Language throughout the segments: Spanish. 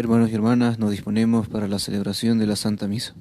Hermanos y hermanas, nos disponemos para la celebración de la Santa Misa.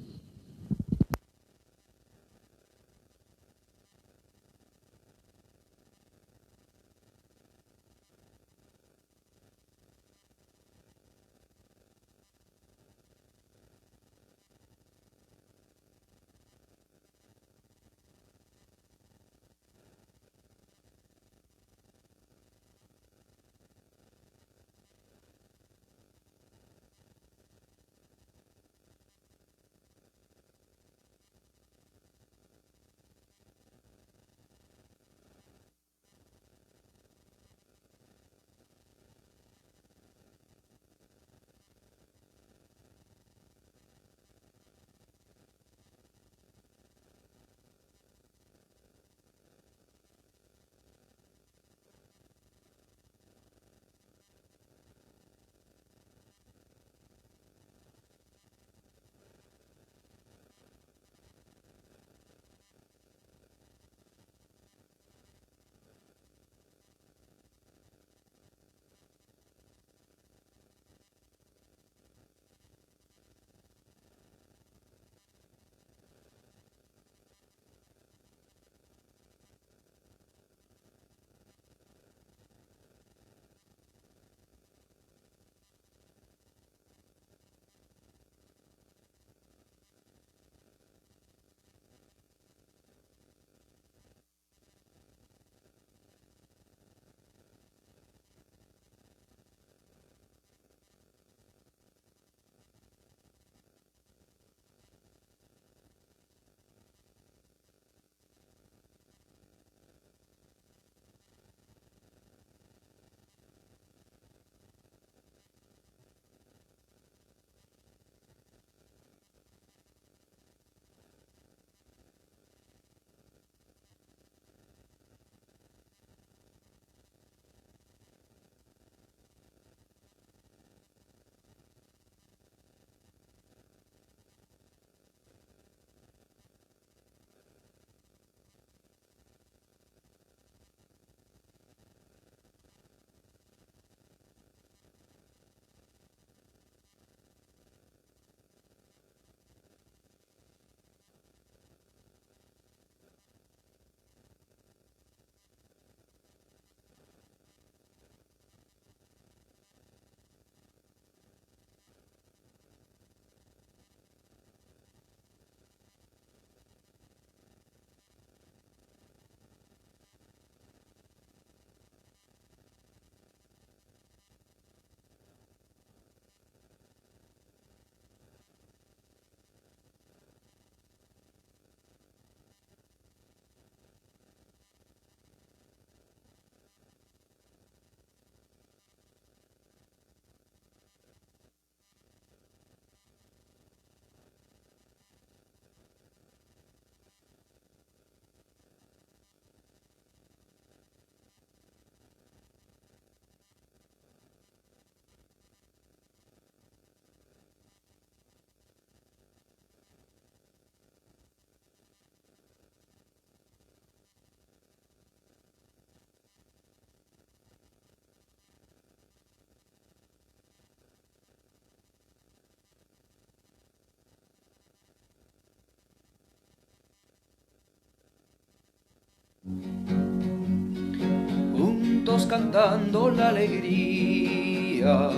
Juntos cantando la alegría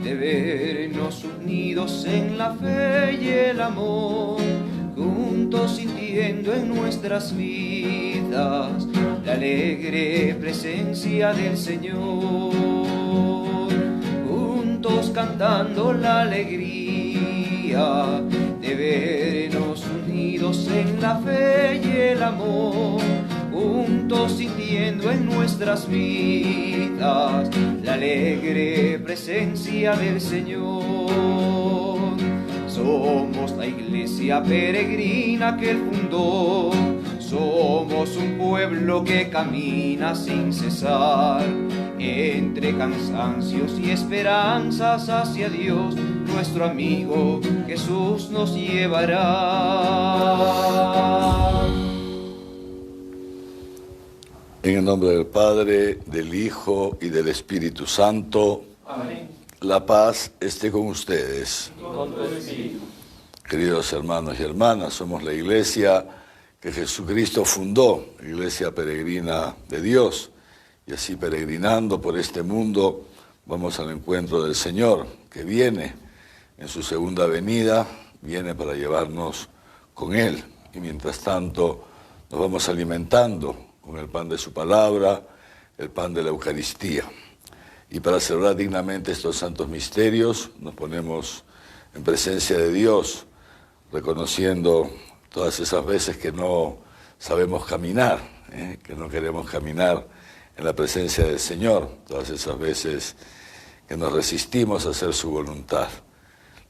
de vernos unidos en la fe y el amor, juntos sintiendo en nuestras vidas la alegre presencia del Señor. Juntos cantando la alegría de vernos unidos en la fe y el amor, juntos sintiendo en nuestras vidas la alegre presencia del Señor. Somos la iglesia peregrina que Él fundó, somos un pueblo que camina sin cesar, entre cansancios y esperanzas hacia Dios, nuestro amigo Jesús nos llevará. En el nombre del Padre, del Hijo y del Espíritu Santo. Amén. La paz esté con ustedes. Con tu espíritu. Queridos hermanos y hermanas, somos la iglesia que Jesucristo fundó, iglesia peregrina de Dios. Y así peregrinando por este mundo, vamos al encuentro del Señor, que viene en su segunda venida, viene para llevarnos con Él. Y mientras tanto, nos vamos alimentando con el pan de su palabra, el pan de la Eucaristía. Y para celebrar dignamente estos santos misterios, nos ponemos en presencia de Dios, reconociendo todas esas veces que no sabemos caminar, que no queremos caminar en la presencia del Señor, todas esas veces que nos resistimos a hacer su voluntad.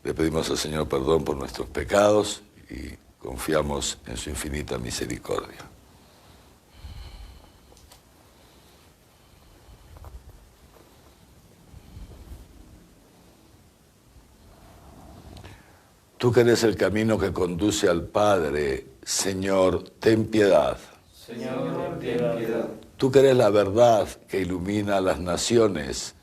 Le pedimos al Señor perdón por nuestros pecados y confiamos en su infinita misericordia. Tú que eres el camino que conduce al Padre, Señor, ten piedad. Señor, ten piedad. Tú que eres la verdad que ilumina a las naciones,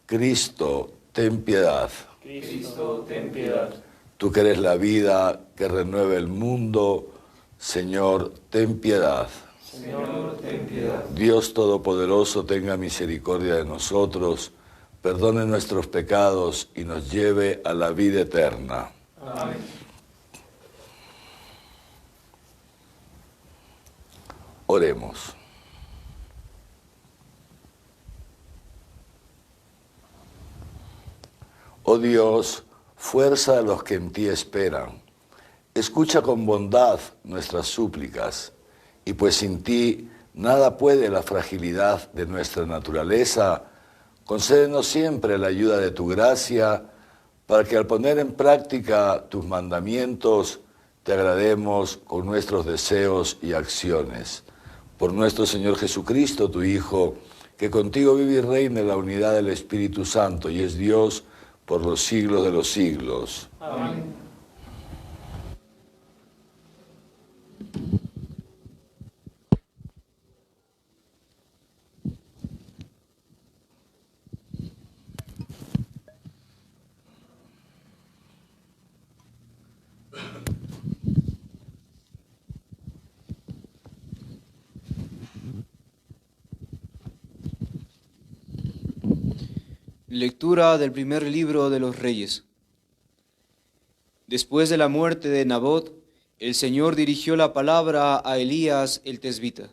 Cristo, ten piedad. Cristo, ten piedad. Tú que eres la vida que renueva el mundo, Señor, ten piedad. Señor, ten piedad. Dios Todopoderoso tenga misericordia de nosotros, perdone nuestros pecados y nos lleve a la vida eterna. Amén. Oremos. Oh Dios, fuerza de los que en ti esperan, escucha con bondad nuestras súplicas, y pues sin ti nada puede la fragilidad de nuestra naturaleza, concédenos siempre la ayuda de tu gracia, para que al poner en práctica tus mandamientos, te agrademos con nuestros deseos y acciones. Por nuestro Señor Jesucristo, tu Hijo, que contigo vive y reina en la unidad del Espíritu Santo y es Dios por los siglos de los siglos. Amén. Lectura del primer libro de los Reyes. Después de la muerte de Nabot, el Señor dirigió la palabra a Elías el tesbita.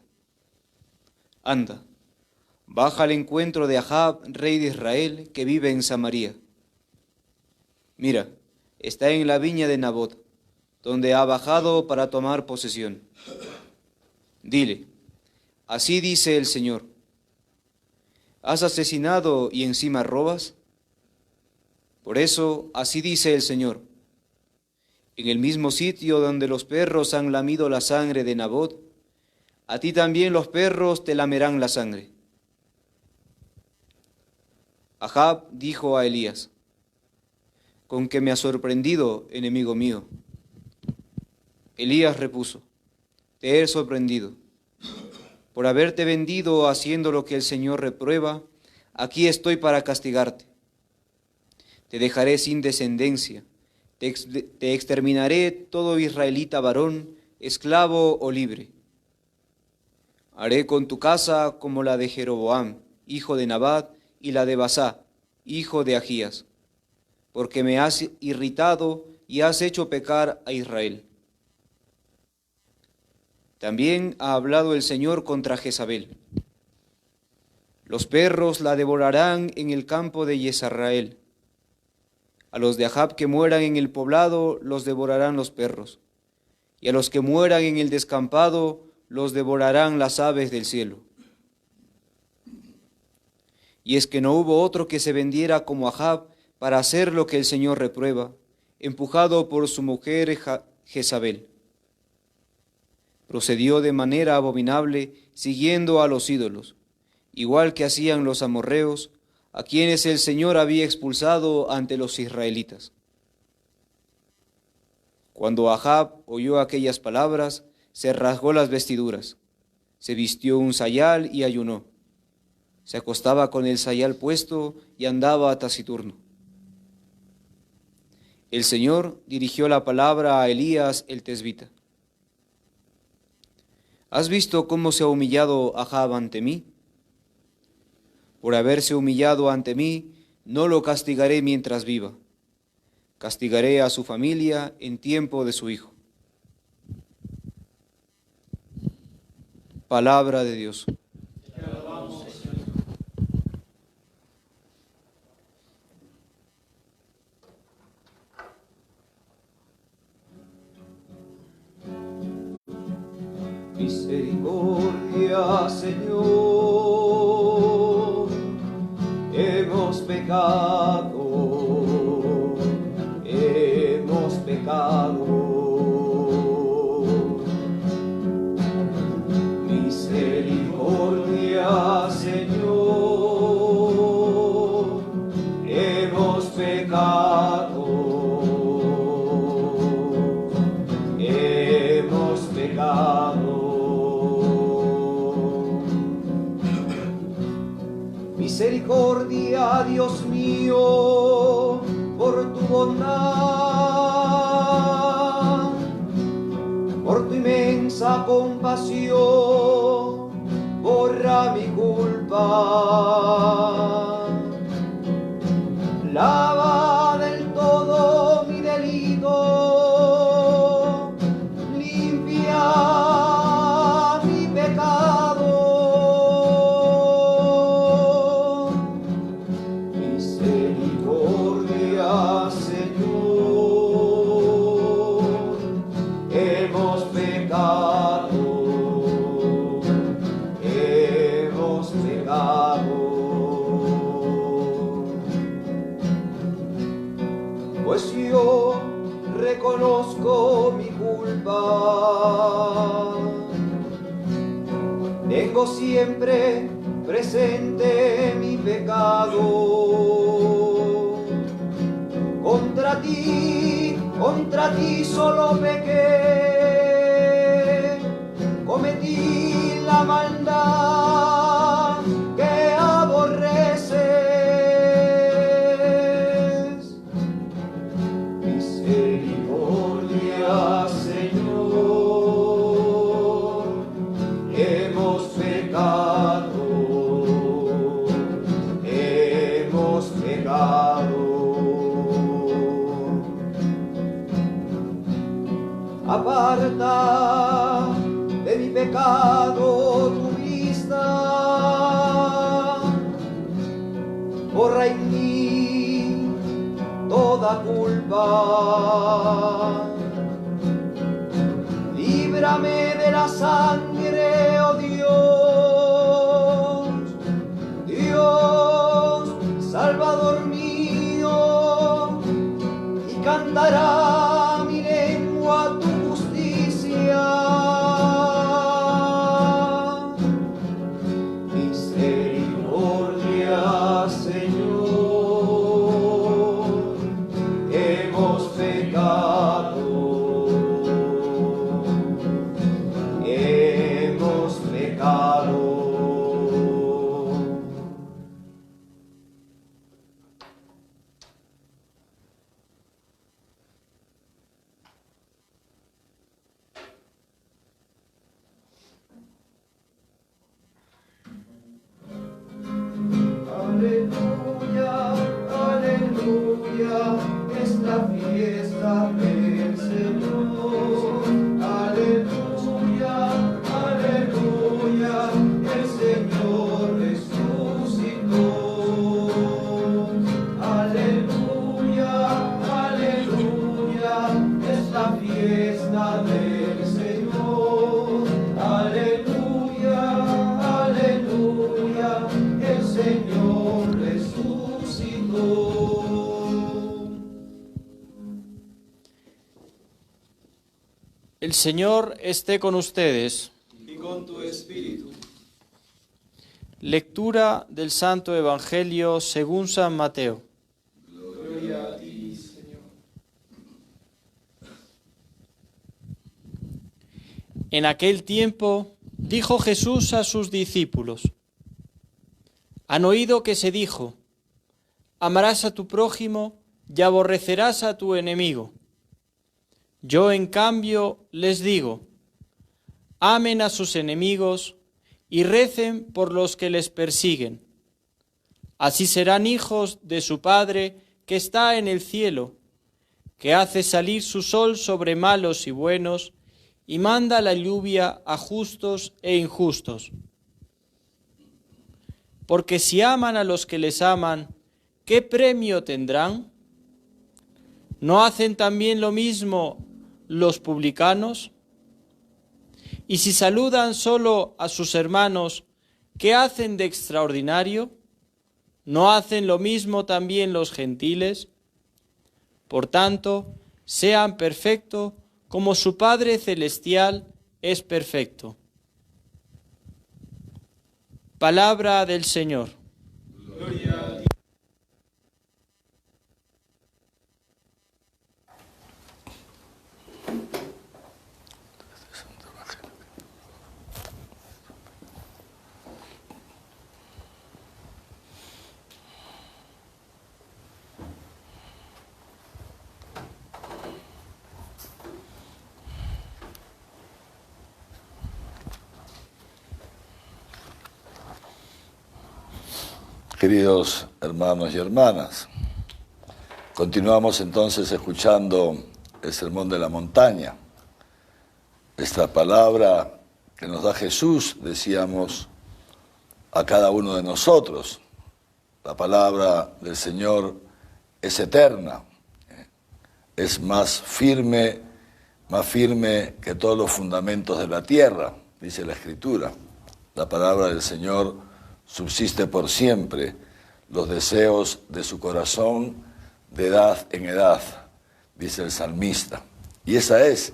Anda, baja al encuentro de Ahab, rey de Israel, que vive en Samaria. Mira, está en la viña de Nabot, donde ha bajado para tomar posesión. Dile, así dice el Señor: ¿has asesinado y encima robas? Por eso, así dice el Señor: en el mismo sitio donde los perros han lamido la sangre de Nabot, a ti también los perros te lamerán la sangre. Ahab dijo a Elías: ¿con qué me has sorprendido, enemigo mío? Elías repuso: te he sorprendido. Por haberte vendido haciendo lo que el Señor reprueba, aquí estoy para castigarte. Te dejaré sin descendencia, te exterminaré todo israelita varón, esclavo o libre. Haré con tu casa como la de Jeroboam, hijo de Nabat, y la de Basá, hijo de Agías, porque me has irritado y has hecho pecar a Israel. También ha hablado el Señor contra Jezabel. Los perros la devorarán en el campo de Jezreel. A los de Ahab que mueran en el poblado los devorarán los perros, y a los que mueran en el descampado los devorarán las aves del cielo. Y es que no hubo otro que se vendiera como Ahab para hacer lo que el Señor reprueba, empujado por su mujer Jezabel. Procedió de manera abominable, siguiendo a los ídolos, igual que hacían los amorreos, a quienes el Señor había expulsado ante los israelitas. Cuando Ahab oyó aquellas palabras, se rasgó las vestiduras, se vistió un sayal y ayunó. Se acostaba con el sayal puesto y andaba taciturno. El Señor dirigió la palabra a Elías el tesbita. ¿Has visto cómo se ha humillado Ahab ante mí? Por haberse humillado ante mí, no lo castigaré mientras viva. Castigaré a su familia en tiempo de su hijo. Palabra de Dios. Misericordia, Señor, hemos pecado, hemos pecado. Misericordia, Señor, hemos pecado, hemos pecado. Misericordia, Dios mío, por tu bondad, por tu inmensa compasión, borra mi culpa. Lava del todo mi delito, limpia mi pecado. Misericordia, Señor, hemos pecado, hemos pecado. Pues yo reconozco mi culpa, tengo siempre presente mi pecado. Contra ti solo pequé, cometí la maldad que aborreces. Misericordia, Señor, hemos pecado, hemos pecado. Aparta de mi pecado tu vista, borra en mí toda culpa. Líbrame de la sangre, oh Dios, Dios, Salvador mío, y cantará mi lengua tu justicia. Misericordia, Señor, hemos pecado, hemos pecado. Aleluya, aleluya, es la fiesta del Señor. Aleluya, aleluya, el Señor resucitó. Aleluya, aleluya, es la fiesta del Señor. Aleluya, aleluya, el Señor resucitó. El Señor esté con ustedes. Y con tu espíritu. Lectura del Santo Evangelio según San Mateo. Gloria a ti, Señor. En aquel tiempo dijo Jesús a sus discípulos: Han oído que se dijo: amarás a tu prójimo y aborrecerás a tu enemigo. Yo, en cambio, les digo, amen a sus enemigos y recen por los que les persiguen. Así serán hijos de su Padre que está en el cielo, que hace salir su sol sobre malos y buenos, y manda la lluvia a justos e injustos. Porque si aman a los que les aman, ¿qué premio tendrán? ¿No hacen también lo mismo los publicanos? Y si saludan solo a sus hermanos, ¿qué hacen de extraordinario? ¿No hacen lo mismo también los gentiles? Por tanto, sean perfectos como su Padre Celestial es perfecto. Palabra del Señor. Gloria a ti. Queridos hermanos y hermanas, continuamos entonces escuchando el Sermón de la Montaña. Esta palabra que nos da Jesús, decíamos, a cada uno de nosotros. La palabra del Señor es eterna, es más firme que todos los fundamentos de la tierra, dice la Escritura. La palabra del Señor subsiste por siempre, los deseos de su corazón de edad en edad, dice el salmista. Y esa es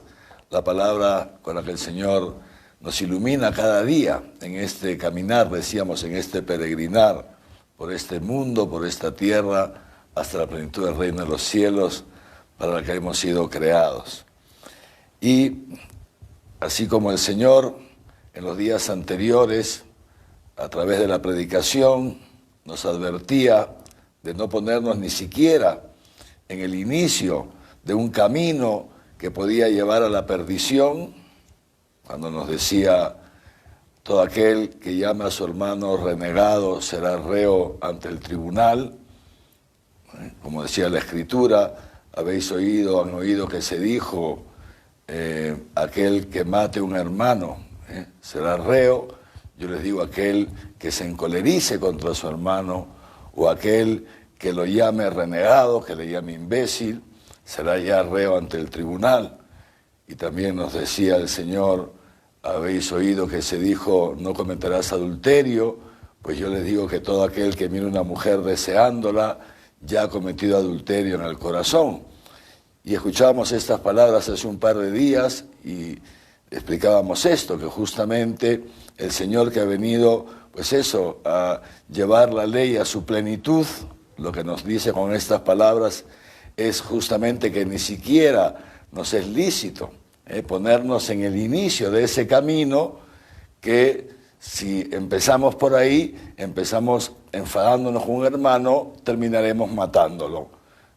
la palabra con la que el Señor nos ilumina cada día en este caminar, decíamos, en este peregrinar por este mundo, por esta tierra, hasta la plenitud del reino de los cielos, para la que hemos sido creados. Y así como el Señor en los días anteriores, a través de la predicación, nos advertía de no ponernos ni siquiera en el inicio de un camino que podía llevar a la perdición, cuando nos decía, todo aquel que llame a su hermano renegado será reo ante el tribunal. Como decía la Escritura, han oído que se dijo, aquel que mate a un hermano será reo. Yo les digo, aquel que se encolerice contra su hermano o aquel que lo llame renegado, que le llame imbécil, será ya reo ante el tribunal. Y también nos decía el Señor, habéis oído que se dijo, no cometerás adulterio, pues yo les digo que todo aquel que mire a una mujer deseándola, ya ha cometido adulterio en el corazón. Y escuchábamos estas palabras hace un par de días y explicábamos esto, que justamente el Señor que ha venido, pues eso, a llevar la ley a su plenitud, lo que nos dice con estas palabras es justamente que ni siquiera nos es lícito ponernos en el inicio de ese camino, que si empezamos por ahí, empezamos enfadándonos con un hermano, terminaremos matándolo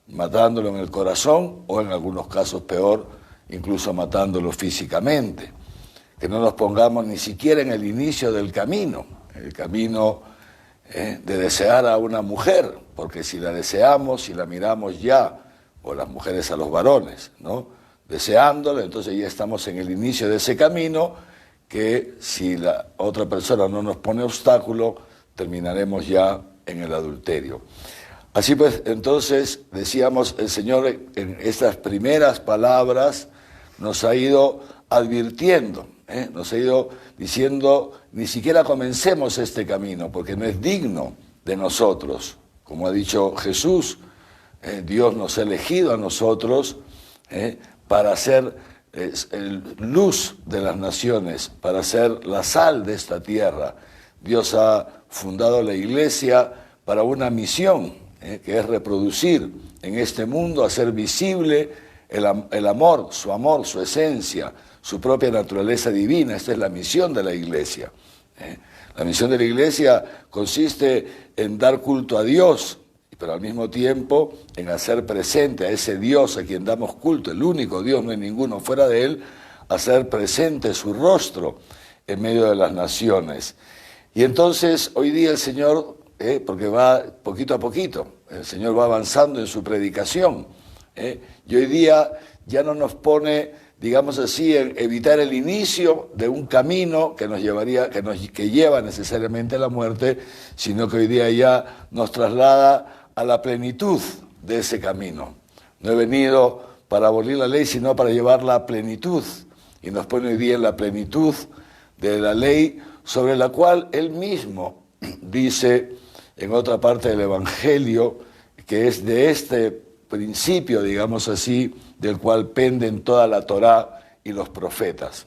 en el corazón o en algunos casos peor, incluso matándolo físicamente. Que no nos pongamos ni siquiera en el inicio del camino, el camino de desear a una mujer, porque si la deseamos, si la miramos ya, o las mujeres a los varones, ¿no? Deseándola, entonces ya estamos en el inicio de ese camino, que si la otra persona no nos pone obstáculo, terminaremos ya en el adulterio. Así pues, entonces, decíamos, el Señor en estas primeras palabras nos ha ido advirtiendo, nos ha ido diciendo, ni siquiera comencemos este camino, porque no es digno de nosotros. Como ha dicho Jesús, Dios nos ha elegido a nosotros para ser luz de las naciones, para ser la sal de esta tierra. Dios ha fundado la Iglesia para una misión, que es reproducir en este mundo, hacer visible el amor, su esencia, su propia naturaleza divina. Esta es la misión de la La misión de la Iglesia consiste en dar culto a Dios, pero al mismo tiempo en hacer presente a ese Dios a quien damos culto, el único Dios, no hay ninguno fuera de Él, hacer presente su rostro en medio de las naciones. Y entonces hoy día el Señor, porque va poquito a poquito, el Señor va avanzando en su predicación, y hoy día ya no nos pone, digamos así, en evitar el inicio de un camino que nos llevaría, que lleva necesariamente a la muerte, sino que hoy día ya nos traslada a la plenitud de ese camino. No he venido para abolir la ley, sino para llevarla a plenitud, y nos pone hoy día en la plenitud de la ley, sobre la cual Él mismo dice en otra parte del Evangelio, que es de este principio, digamos así, del cual penden toda la Torá y los profetas.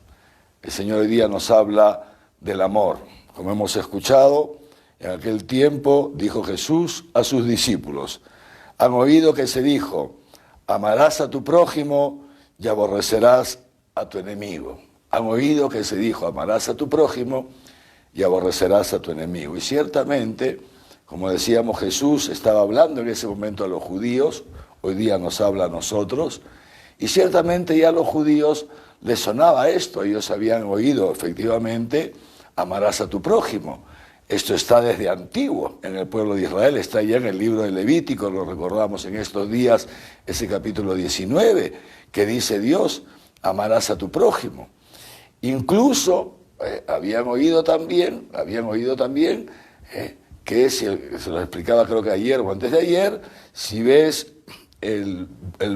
El Señor hoy día nos habla del amor. Como hemos escuchado, en aquel tiempo dijo Jesús a sus discípulos: han oído que se dijo, amarás a tu prójimo y aborrecerás a tu enemigo. Han oído que se dijo, amarás a tu prójimo y aborrecerás a tu enemigo. Y ciertamente, como decíamos, Jesús estaba hablando en ese momento a los judíos, hoy día nos habla a nosotros, y ciertamente ya a los judíos les sonaba esto, ellos habían oído efectivamente, amarás a tu prójimo. Esto está desde antiguo en el pueblo de Israel, está ya en el libro de Levítico, lo recordamos en estos días, ese capítulo 19, que dice Dios, amarás a tu prójimo. Incluso habían oído también que, se lo explicaba creo que ayer o antes de ayer, si ves el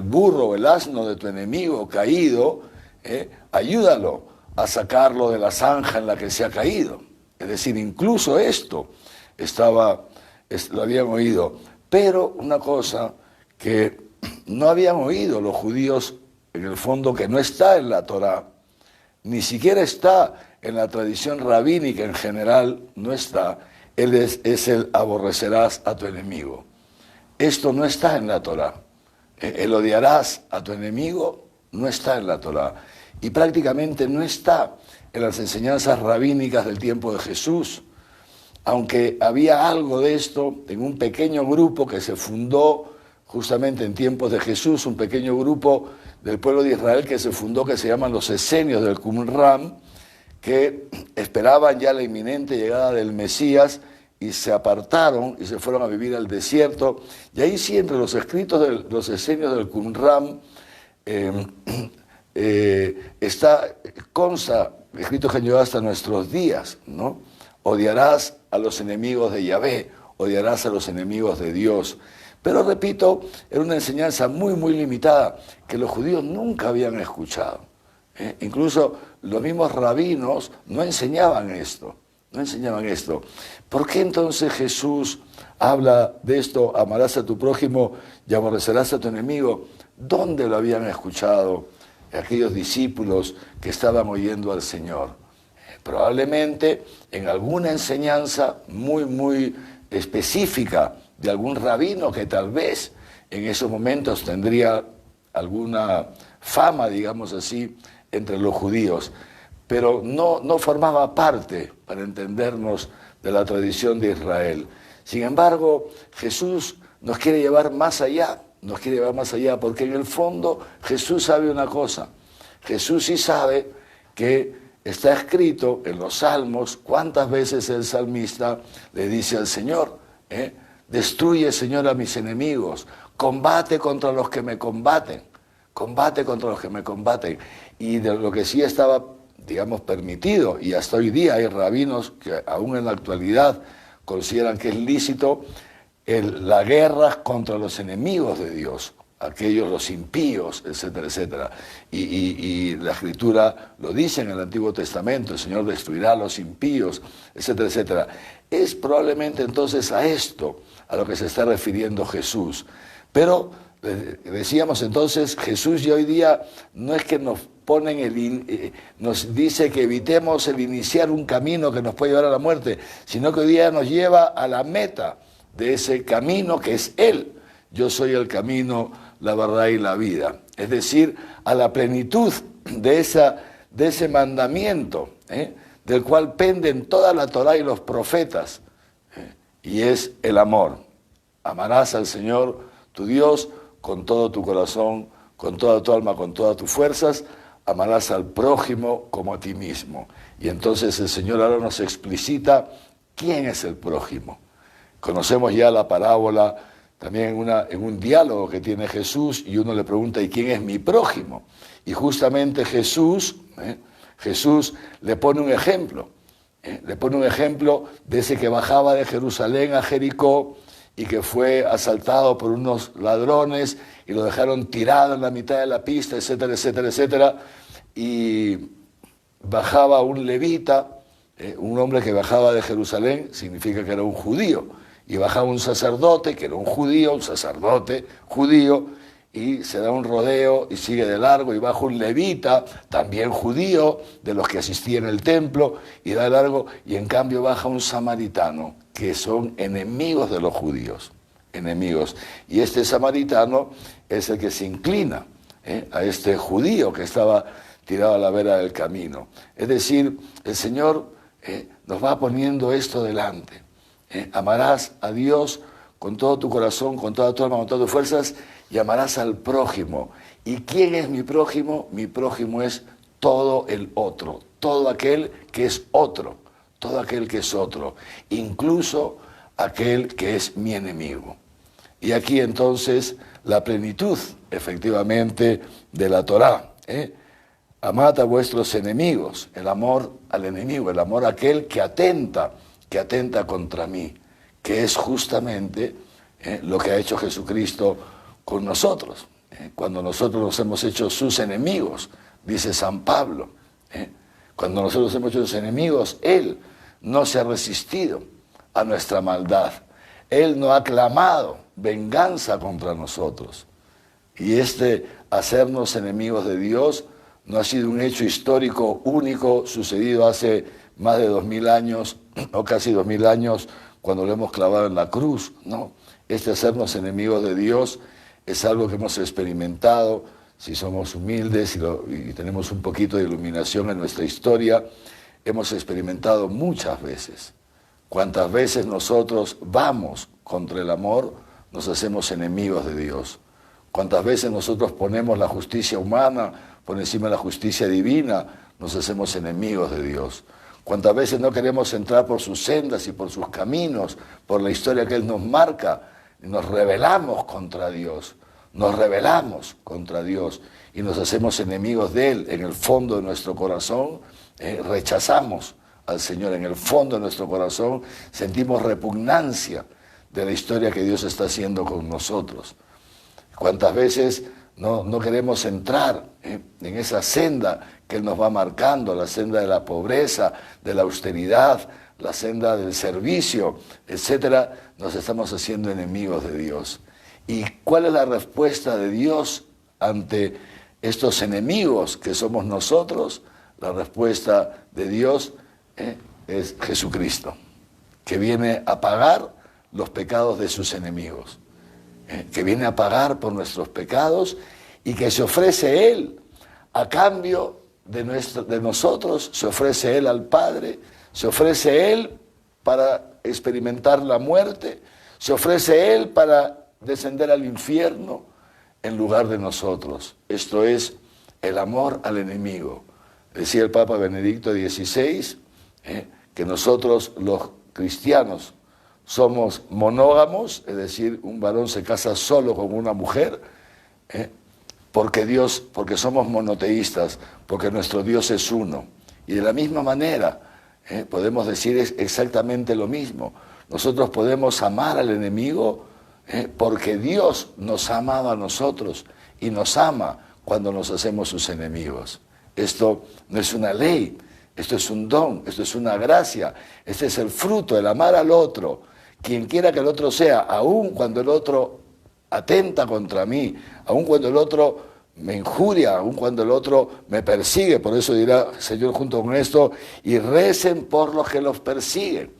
burro o el asno de tu enemigo caído, ayúdalo a sacarlo de la zanja en la que se ha caído. Es decir, incluso esto lo habían oído. Pero una cosa que no habían oído los judíos, en el fondo, que no está en la Torá, ni siquiera está en la tradición rabínica en general, no está, es el aborrecerás a tu enemigo. Esto no está en la Torá. El odiarás a tu enemigo no está en la Torá. Y prácticamente no está en las enseñanzas rabínicas del tiempo de Jesús, aunque había algo de esto en un pequeño grupo que se fundó justamente en tiempos de Jesús, un pequeño grupo del pueblo de Israel que se fundó, que se llaman los esenios del Qumran, que esperaban ya la inminente llegada del Mesías y se apartaron y se fueron a vivir al desierto. Y ahí sí, entre los escritos de los esenios del Qumran, consta, escrito que llegó hasta nuestros días, ¿no? Odiarás a los enemigos de Yahvé, odiarás a los enemigos de Dios. Pero repito, era una enseñanza muy, muy limitada que los judíos nunca habían escuchado. Incluso los mismos rabinos no enseñaban esto. ¿Por qué entonces Jesús habla de esto, amarás a tu prójimo y aborrecerás a tu enemigo? ¿Dónde lo habían escuchado aquellos discípulos que estaban oyendo al Señor? Probablemente en alguna enseñanza muy, muy específica de algún rabino que tal vez en esos momentos tendría alguna fama, digamos así, entre los judíos, pero no formaba parte, para entendernos, de la tradición de Israel. Sin embargo, Jesús nos quiere llevar más allá, porque en el fondo Jesús sabe una cosa. Jesús sí sabe que está escrito en los Salmos cuántas veces el salmista le dice al Señor, destruye, Señor, a mis enemigos, combate contra los que me combaten, y de lo que sí estaba, digamos, permitido, y hasta hoy día hay rabinos que aún en la actualidad consideran que es lícito la guerra contra los enemigos de Dios, aquellos, los impíos, etcétera, etcétera. Y la Escritura lo dice en el Antiguo Testamento, el Señor destruirá a los impíos, etcétera, etcétera. Es probablemente entonces a esto a lo que se está refiriendo Jesús. Pero decíamos entonces, Jesús ya hoy día no es que nos nos dice que evitemos el iniciar un camino que nos puede llevar a la muerte, sino que hoy día nos lleva a la meta de ese camino que es Él. Yo soy el camino, la verdad y la vida. Es decir, a la plenitud de ese mandamiento, del cual penden toda la Torá y los profetas, y es el amor. Amarás al Señor, tu Dios, con todo tu corazón, con toda tu alma, con todas tus fuerzas. Amarás al prójimo como a ti mismo. Y entonces el Señor ahora nos explicita quién es el prójimo. Conocemos ya la parábola también en un diálogo que tiene Jesús, y uno le pregunta, ¿y quién es mi prójimo? Y justamente Jesús le pone un ejemplo. Le pone un ejemplo de ese que bajaba de Jerusalén a Jericó y que fue asaltado por unos ladrones y lo dejaron tirado en la mitad de la pista, etcétera, etcétera, etcétera. Y bajaba un levita, un hombre que bajaba de Jerusalén, significa que era un judío. Y bajaba un sacerdote, que era un judío, un sacerdote judío, y se da un rodeo y sigue de largo, y baja un levita, también judío, de los que asistían al templo, y da largo, y en cambio baja un samaritano, que son enemigos de los judíos, enemigos. Y este samaritano es el que se inclina a este judío que estaba tirado a la vera del camino. Es decir, el Señor nos va poniendo esto delante. Amarás a Dios con todo tu corazón, con toda tu alma, con todas tus fuerzas, y amarás al prójimo. ¿Y quién es mi prójimo? Mi prójimo es todo el otro, todo aquel que es otro, todo aquel que es otro, incluso aquel que es mi enemigo. Y aquí entonces la plenitud, efectivamente, de la Torá. Amad a vuestros enemigos, el amor al enemigo, el amor a aquel que atenta contra mí, que es justamente lo que ha hecho Jesucristo con nosotros. Cuando nosotros nos hemos hecho sus enemigos, dice San Pablo, cuando nosotros hemos hecho sus enemigos, Él no se ha resistido a nuestra maldad. Él no ha clamado venganza contra nosotros. Y hacernos enemigos de Dios no ha sido un hecho histórico único sucedido hace más de 2000 años, o casi 2000 años, cuando lo hemos clavado en la cruz. No, hacernos enemigos de Dios es algo que hemos experimentado, si somos humildes y tenemos un poquito de iluminación en nuestra historia, hemos experimentado muchas veces. Cuantas veces nosotros vamos contra el amor, nos hacemos enemigos de Dios. Cuantas veces nosotros ponemos la justicia humana por encima de la justicia divina, nos hacemos enemigos de Dios. Cuantas veces no queremos entrar por sus sendas y por sus caminos, por la historia que Él nos marca, nos rebelamos contra Dios, y nos hacemos enemigos de Él. En el fondo de nuestro corazón rechazamos al Señor, en el fondo de nuestro corazón sentimos repugnancia de la historia que Dios está haciendo con nosotros. Cuántas veces no queremos entrar en esa senda que Él nos va marcando, la senda de la pobreza, de la austeridad, la senda del servicio, etcétera. Nos estamos haciendo enemigos de Dios. ¿Y cuál es la respuesta de Dios ante estos enemigos que somos nosotros? La respuesta de Dios es Jesucristo, que viene a pagar los pecados de sus enemigos, que viene a pagar por nuestros pecados y que se ofrece Él a cambio de nosotros, se ofrece Él al Padre, se ofrece Él para experimentar la muerte, se ofrece Él para descender al infierno en lugar de nosotros. Esto es el amor al enemigo. Decía el Papa Benedicto XVI que nosotros los cristianos somos monógamos, es decir, un varón se casa solo con una mujer, porque somos monoteístas, porque nuestro Dios es uno. Y de la misma manera podemos decir exactamente lo mismo. Nosotros podemos amar al enemigo porque Dios nos ha amado a nosotros y nos ama cuando nos hacemos sus enemigos. Esto no es una ley, esto es un don, esto es una gracia, este es el fruto del amar al otro, quien quiera que el otro sea, aun cuando el otro atenta contra mí, aun cuando el otro me injuria, aun cuando el otro me persigue. Por eso dirá el Señor junto con esto, y recen por los que los persiguen.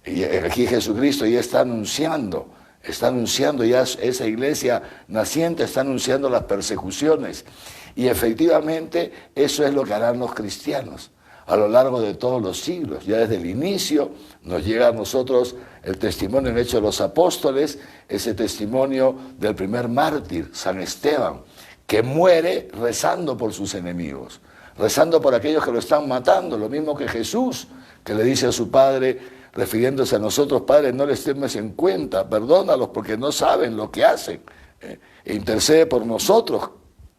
Y aquí Jesucristo ya está anunciando ya esa iglesia naciente, está anunciando las persecuciones. Y efectivamente eso es lo que harán los cristianos. a lo largo de todos los siglos. Ya desde el inicio nos llega a nosotros el testimonio en Hechos de los Apóstoles, ese testimonio del primer mártir, San Esteban, que muere rezando por sus enemigos, rezando por aquellos que lo están matando, lo mismo que Jesús, que le dice a su Padre, refiriéndose a nosotros: Padre, no les tomes en cuenta, perdónalos porque no saben lo que hacen. E intercede por nosotros,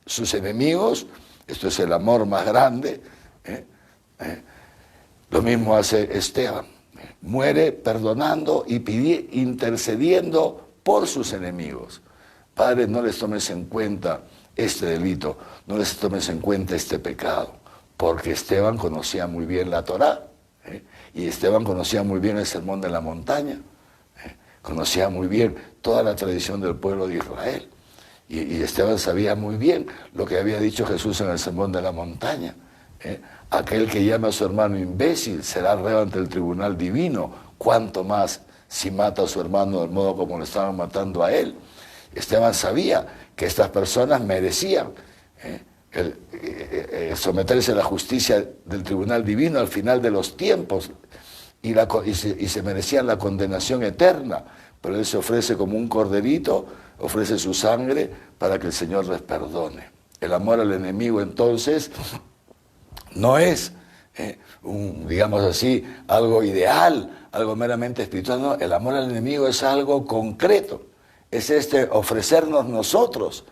sus enemigos. Esto es el amor más grande. Lo mismo hace Esteban. Muere perdonando y intercediendo por sus enemigos. Padre, no les tomes en cuenta este delito, no les tomes en cuenta este pecado, porque Esteban conocía muy bien la Torá, y Esteban conocía muy bien el Sermón de la Montaña, conocía muy bien toda la tradición del pueblo de Israel, y Esteban sabía muy bien lo que había dicho Jesús en el Sermón de la Montaña. Aquel que llama a su hermano imbécil será reo ante el tribunal divino, cuanto más si mata a su hermano del modo como lo estaban matando a él. Esteban sabía que estas personas merecían someterse a la justicia del tribunal divino al final de los tiempos y se merecían la condenación eterna, pero él se ofrece como un corderito, ofrece su sangre para que el Señor les perdone. El amor al enemigo entonces no es, digamos así, algo ideal, algo meramente espiritual, no. El amor al enemigo es algo concreto, es ofrecernos nosotros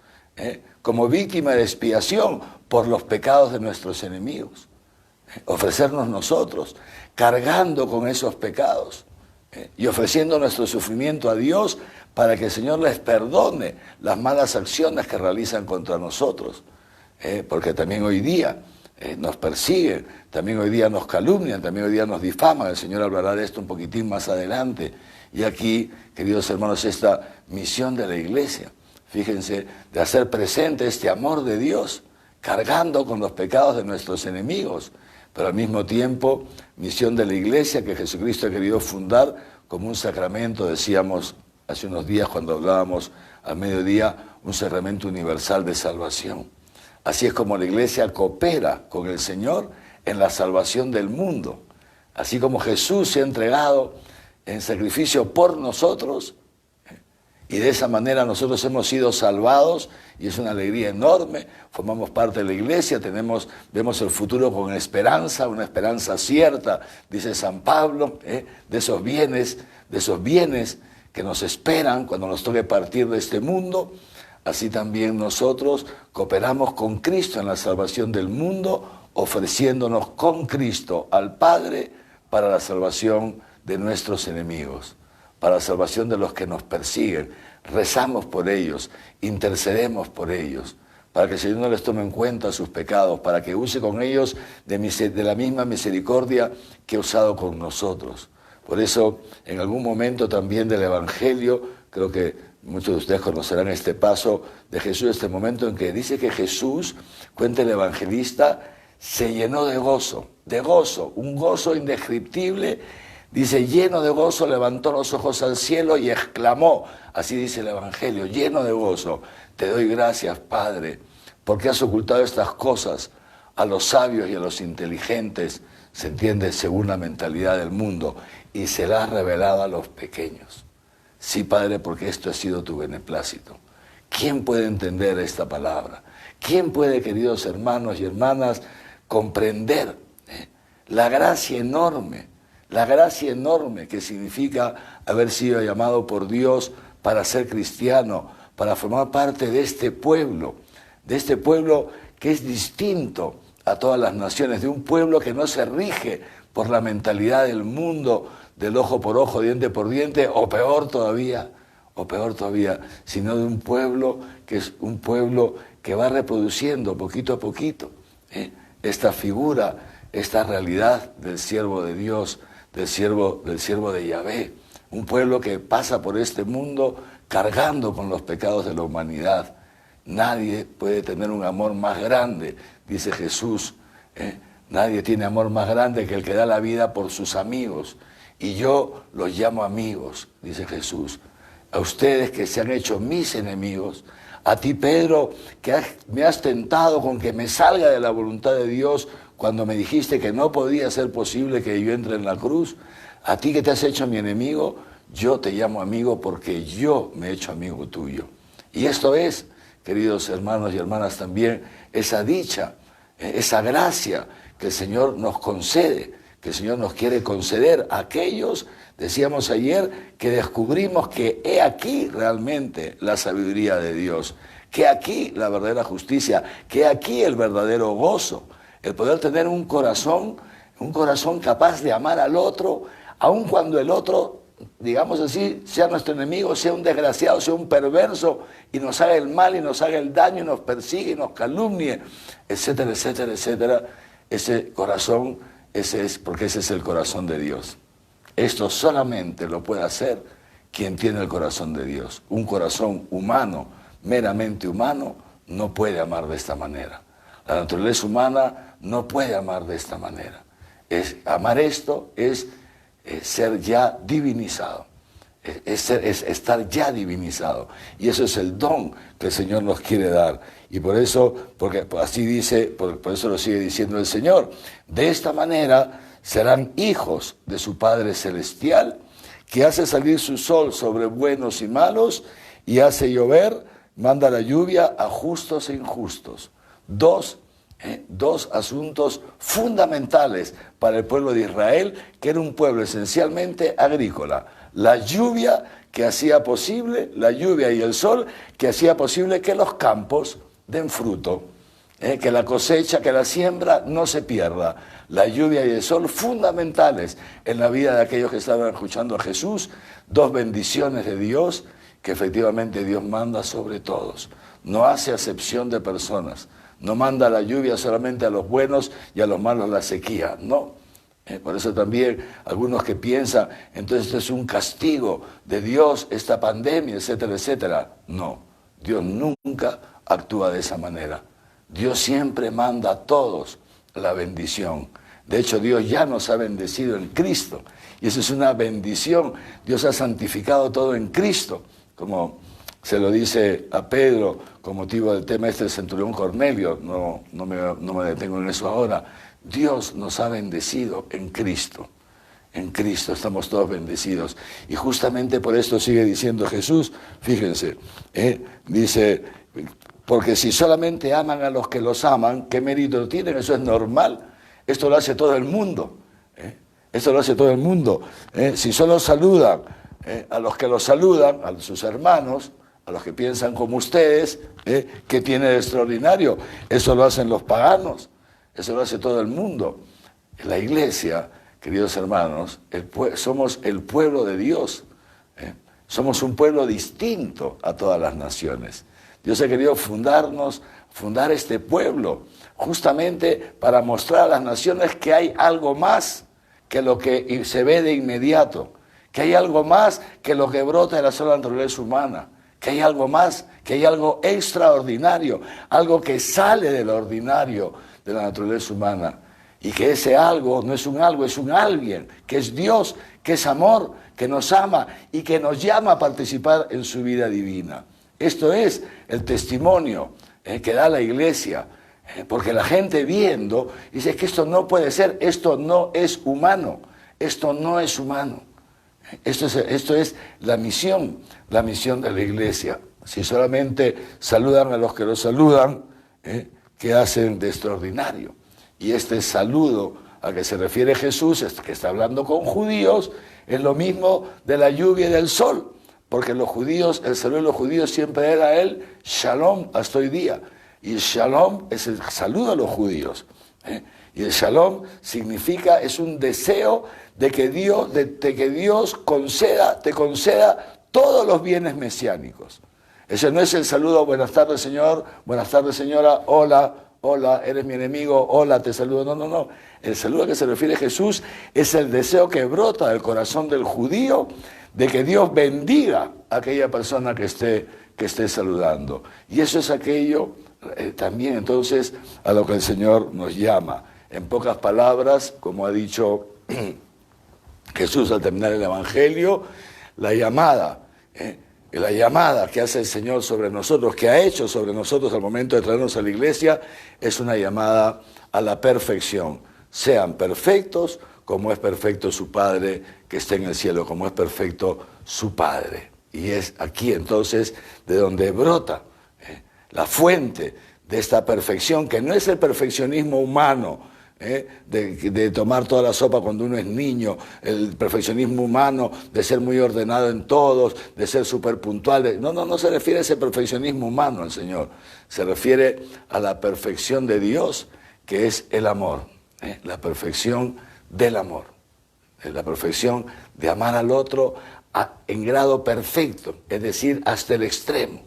como víctima de expiación por los pecados de nuestros enemigos, ofrecernos nosotros, cargando con esos pecados y ofreciendo nuestro sufrimiento a Dios para que el Señor les perdone las malas acciones que realizan contra nosotros, porque también hoy día nos persiguen, también hoy día nos calumnian, también hoy día nos difaman. El Señor hablará de esto un poquitín más adelante. Y aquí, queridos hermanos, esta misión de la Iglesia, fíjense, de hacer presente este amor de Dios, cargando con los pecados de nuestros enemigos, pero al mismo tiempo, misión de la Iglesia que Jesucristo ha querido fundar como un sacramento, decíamos hace unos días cuando hablábamos al mediodía, un sacramento universal de salvación. Así es como la Iglesia coopera con el Señor en la salvación del mundo. Así como Jesús se ha entregado en sacrificio por nosotros, y de esa manera nosotros hemos sido salvados, y es una alegría enorme, formamos parte de la Iglesia, vemos el futuro con esperanza, una esperanza cierta, dice San Pablo, de esos bienes que nos esperan cuando nos toque partir de este mundo. Así también nosotros cooperamos con Cristo en la salvación del mundo, ofreciéndonos con Cristo al Padre para la salvación de nuestros enemigos, para la salvación de los que nos persiguen. Rezamos por ellos, intercedemos por ellos, para que el Señor no les tome en cuenta sus pecados, para que use con ellos de la misma misericordia que ha usado con nosotros. Por eso, en algún momento también del Evangelio, creo que muchos de ustedes conocerán este paso de Jesús, este momento en que dice que Jesús, cuenta el evangelista, se llenó de gozo, un gozo indescriptible. Dice, lleno de gozo, levantó los ojos al cielo y exclamó, así dice el Evangelio, lleno de gozo: te doy gracias, Padre, porque has ocultado estas cosas a los sabios y a los inteligentes, se entiende según la mentalidad del mundo, y se las has revelado a los pequeños. Sí, Padre, porque esto ha sido tu beneplácito. ¿Quién puede entender esta palabra? ¿Quién puede, queridos hermanos y hermanas, comprender la gracia enorme que significa haber sido llamado por Dios para ser cristiano, para formar parte de este pueblo que es distinto a todas las naciones, de un pueblo que no se rige por la mentalidad del mundo, del ojo por ojo, diente por diente, o peor todavía, sino de un pueblo que es un pueblo que va reproduciendo poquito a poquito esta figura, esta realidad del siervo de Dios, del siervo de Yahvé, un pueblo que pasa por este mundo cargando con los pecados de la humanidad. Nadie puede tener un amor más grande, dice Jesús, nadie tiene amor más grande que el que da la vida por sus amigos, y yo los llamo amigos, dice Jesús. A ustedes que se han hecho mis enemigos, a ti, Pedro, que me has tentado con que me salga de la voluntad de Dios cuando me dijiste que no podía ser posible que yo entre en la cruz, a ti que te has hecho mi enemigo, yo te llamo amigo porque yo me he hecho amigo tuyo. Y esto es, queridos hermanos y hermanas, también esa dicha, esa gracia que el Señor nos concede, que el Señor nos quiere conceder a aquellos, decíamos ayer, que descubrimos que he aquí realmente la sabiduría de Dios, que aquí la verdadera justicia, que aquí el verdadero gozo, el poder tener un corazón capaz de amar al otro, aun cuando el otro, digamos así, sea nuestro enemigo, sea un desgraciado, sea un perverso, y nos haga el mal, y nos haga el daño, y nos persigue, y nos calumnie, etcétera, etcétera, etcétera. Ese corazón, porque ese es el corazón de Dios. Esto solamente lo puede hacer quien tiene el corazón de Dios. Un corazón humano, meramente humano, no puede amar de esta manera. La naturaleza humana no puede amar de esta manera. Amar esto es ser ya divinizado, es estar ya divinizado. Y eso es el don que el Señor nos quiere dar. Y por eso, porque así dice, por eso lo sigue diciendo el Señor, de esta manera serán hijos de su Padre Celestial, que hace salir su sol sobre buenos y malos, y hace llover, manda la lluvia a justos e injustos. Dos asuntos fundamentales para el pueblo de Israel, que era un pueblo esencialmente agrícola. La lluvia que hacía posible, la lluvia y el sol, que hacía posible que los campos den fruto, que la cosecha, que la siembra no se pierda. La lluvia y el sol fundamentales en la vida de aquellos que estaban escuchando a Jesús, dos bendiciones de Dios que efectivamente Dios manda sobre todos. No hace acepción de personas. No manda la lluvia solamente a los buenos y a los malos la sequía, no. Por eso también algunos que piensan, entonces esto es un castigo de Dios, esta pandemia, etcétera, etcétera. No, Dios nunca actúa de esa manera. Dios siempre manda a todos la bendición. De hecho, Dios ya nos ha bendecido en Cristo. Y eso es una bendición. Dios ha santificado todo en Cristo, como se lo dice a Pedro con motivo del tema del centurión Cornelio, no me detengo en eso ahora. Dios nos ha bendecido en Cristo estamos todos bendecidos. Y justamente por esto sigue diciendo Jesús, fíjense, dice, porque si solamente aman a los que los aman, ¿qué mérito tienen? Eso es normal, esto lo hace todo el mundo, esto lo hace todo el mundo. Si solo saludan a los que los saludan, a sus hermanos, a los que piensan como ustedes, ¿qué tiene de extraordinario? Eso lo hacen los paganos, eso lo hace todo el mundo. La iglesia, queridos hermanos, somos el pueblo de Dios, somos un pueblo distinto a todas las naciones. Dios ha querido fundar este pueblo, justamente para mostrar a las naciones que hay algo más que lo que se ve de inmediato, que hay algo más que lo que brota de la sola naturaleza humana, que hay algo más, que hay algo extraordinario, algo que sale de lo ordinario de la naturaleza humana, y que ese algo no es un algo, es un alguien, que es Dios, que es amor, que nos ama y que nos llama a participar en su vida divina. Esto es el testimonio que da la iglesia, porque la gente viendo dice que esto no puede ser, esto no es humano, esto no es humano. Esto es la misión de la iglesia. Si solamente saludan a los que los saludan, ¿qué hacen de extraordinario? Y este saludo a que se refiere Jesús, que está hablando con judíos, es lo mismo de la lluvia y del sol, porque los judíos, el saludo de los judíos siempre era el shalom hasta hoy día, y el shalom es el saludo a los judíos, y el shalom significa, es un deseo de que Dios te conceda todos los bienes mesiánicos. Ese no es el saludo, buenas tardes Señor, buenas tardes señora, hola, eres mi enemigo, hola, te saludo. No. El saludo a que se refiere Jesús es el deseo que brota del corazón del judío de que Dios bendiga a aquella persona que esté saludando. Y eso es aquello también entonces a lo que el Señor nos llama. En pocas palabras, como ha dicho Jesús al terminar el Evangelio, la llamada la llamada que hace el Señor sobre nosotros, que ha hecho sobre nosotros al momento de traernos a la iglesia, es una llamada a la perfección. Sean perfectos como es perfecto su Padre que está en el cielo, como es perfecto su Padre. Y es aquí entonces de donde brota la fuente de esta perfección, que no es el perfeccionismo humano, de tomar toda la sopa cuando uno es niño, el perfeccionismo humano de ser muy ordenado en todos, de ser súper puntual. No se refiere a ese perfeccionismo humano el Señor, se refiere a la perfección de Dios, que es el amor, la perfección del amor, la perfección de amar al otro en grado perfecto, es decir, hasta el extremo,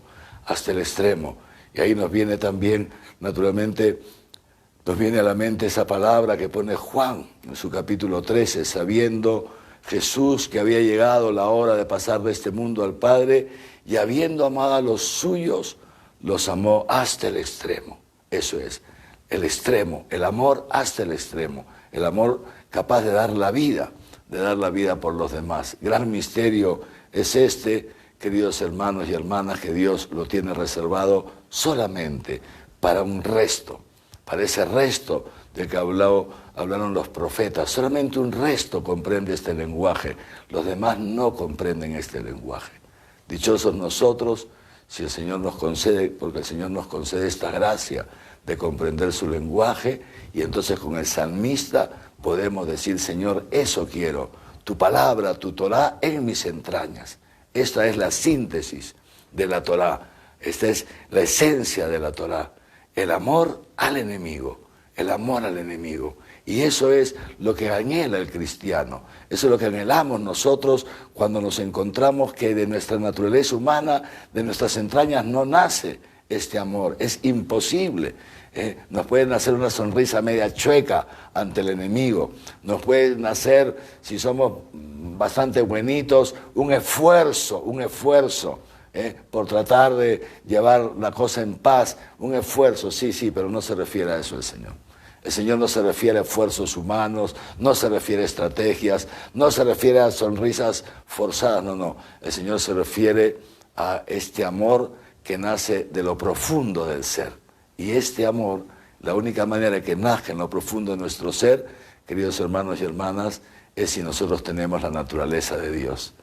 hasta el extremo. Y ahí nos viene también, naturalmente, nos viene a la mente esa palabra que pone Juan en su capítulo 13, sabiendo Jesús que había llegado la hora de pasar de este mundo al Padre, y habiendo amado a los suyos, los amó hasta el extremo. Eso es, el extremo, el amor hasta el extremo, el amor capaz de dar la vida por los demás. Gran misterio es este, queridos hermanos y hermanas, que Dios lo tiene reservado solamente para un resto, para ese resto del que hablaron los profetas. Solamente un resto comprende este lenguaje, los demás no comprenden este lenguaje. Dichosos nosotros si el Señor nos concede, porque el Señor nos concede esta gracia de comprender su lenguaje, y entonces con el salmista podemos decir: Señor, eso quiero, tu palabra, tu Torá en mis entrañas. Esta es la síntesis de la Torá, esta es la esencia de la Torá. El amor al enemigo, el amor al enemigo. Y eso es lo que anhela el cristiano, eso es lo que anhelamos nosotros cuando nos encontramos que de nuestra naturaleza humana, de nuestras entrañas no nace este amor, es imposible. Nos puede nacer una sonrisa media chueca ante el enemigo, nos puede nacer, si somos bastante buenitos, un esfuerzo, por tratar de llevar la cosa en paz, un esfuerzo, sí, pero no se refiere a eso el Señor. El Señor no se refiere a esfuerzos humanos, no se refiere a estrategias, no se refiere a sonrisas forzadas, no. El Señor se refiere a este amor que nace de lo profundo del ser. Y este amor, la única manera de que nazca en lo profundo de nuestro ser, queridos hermanos y hermanas, es si nosotros tenemos la naturaleza de Dios.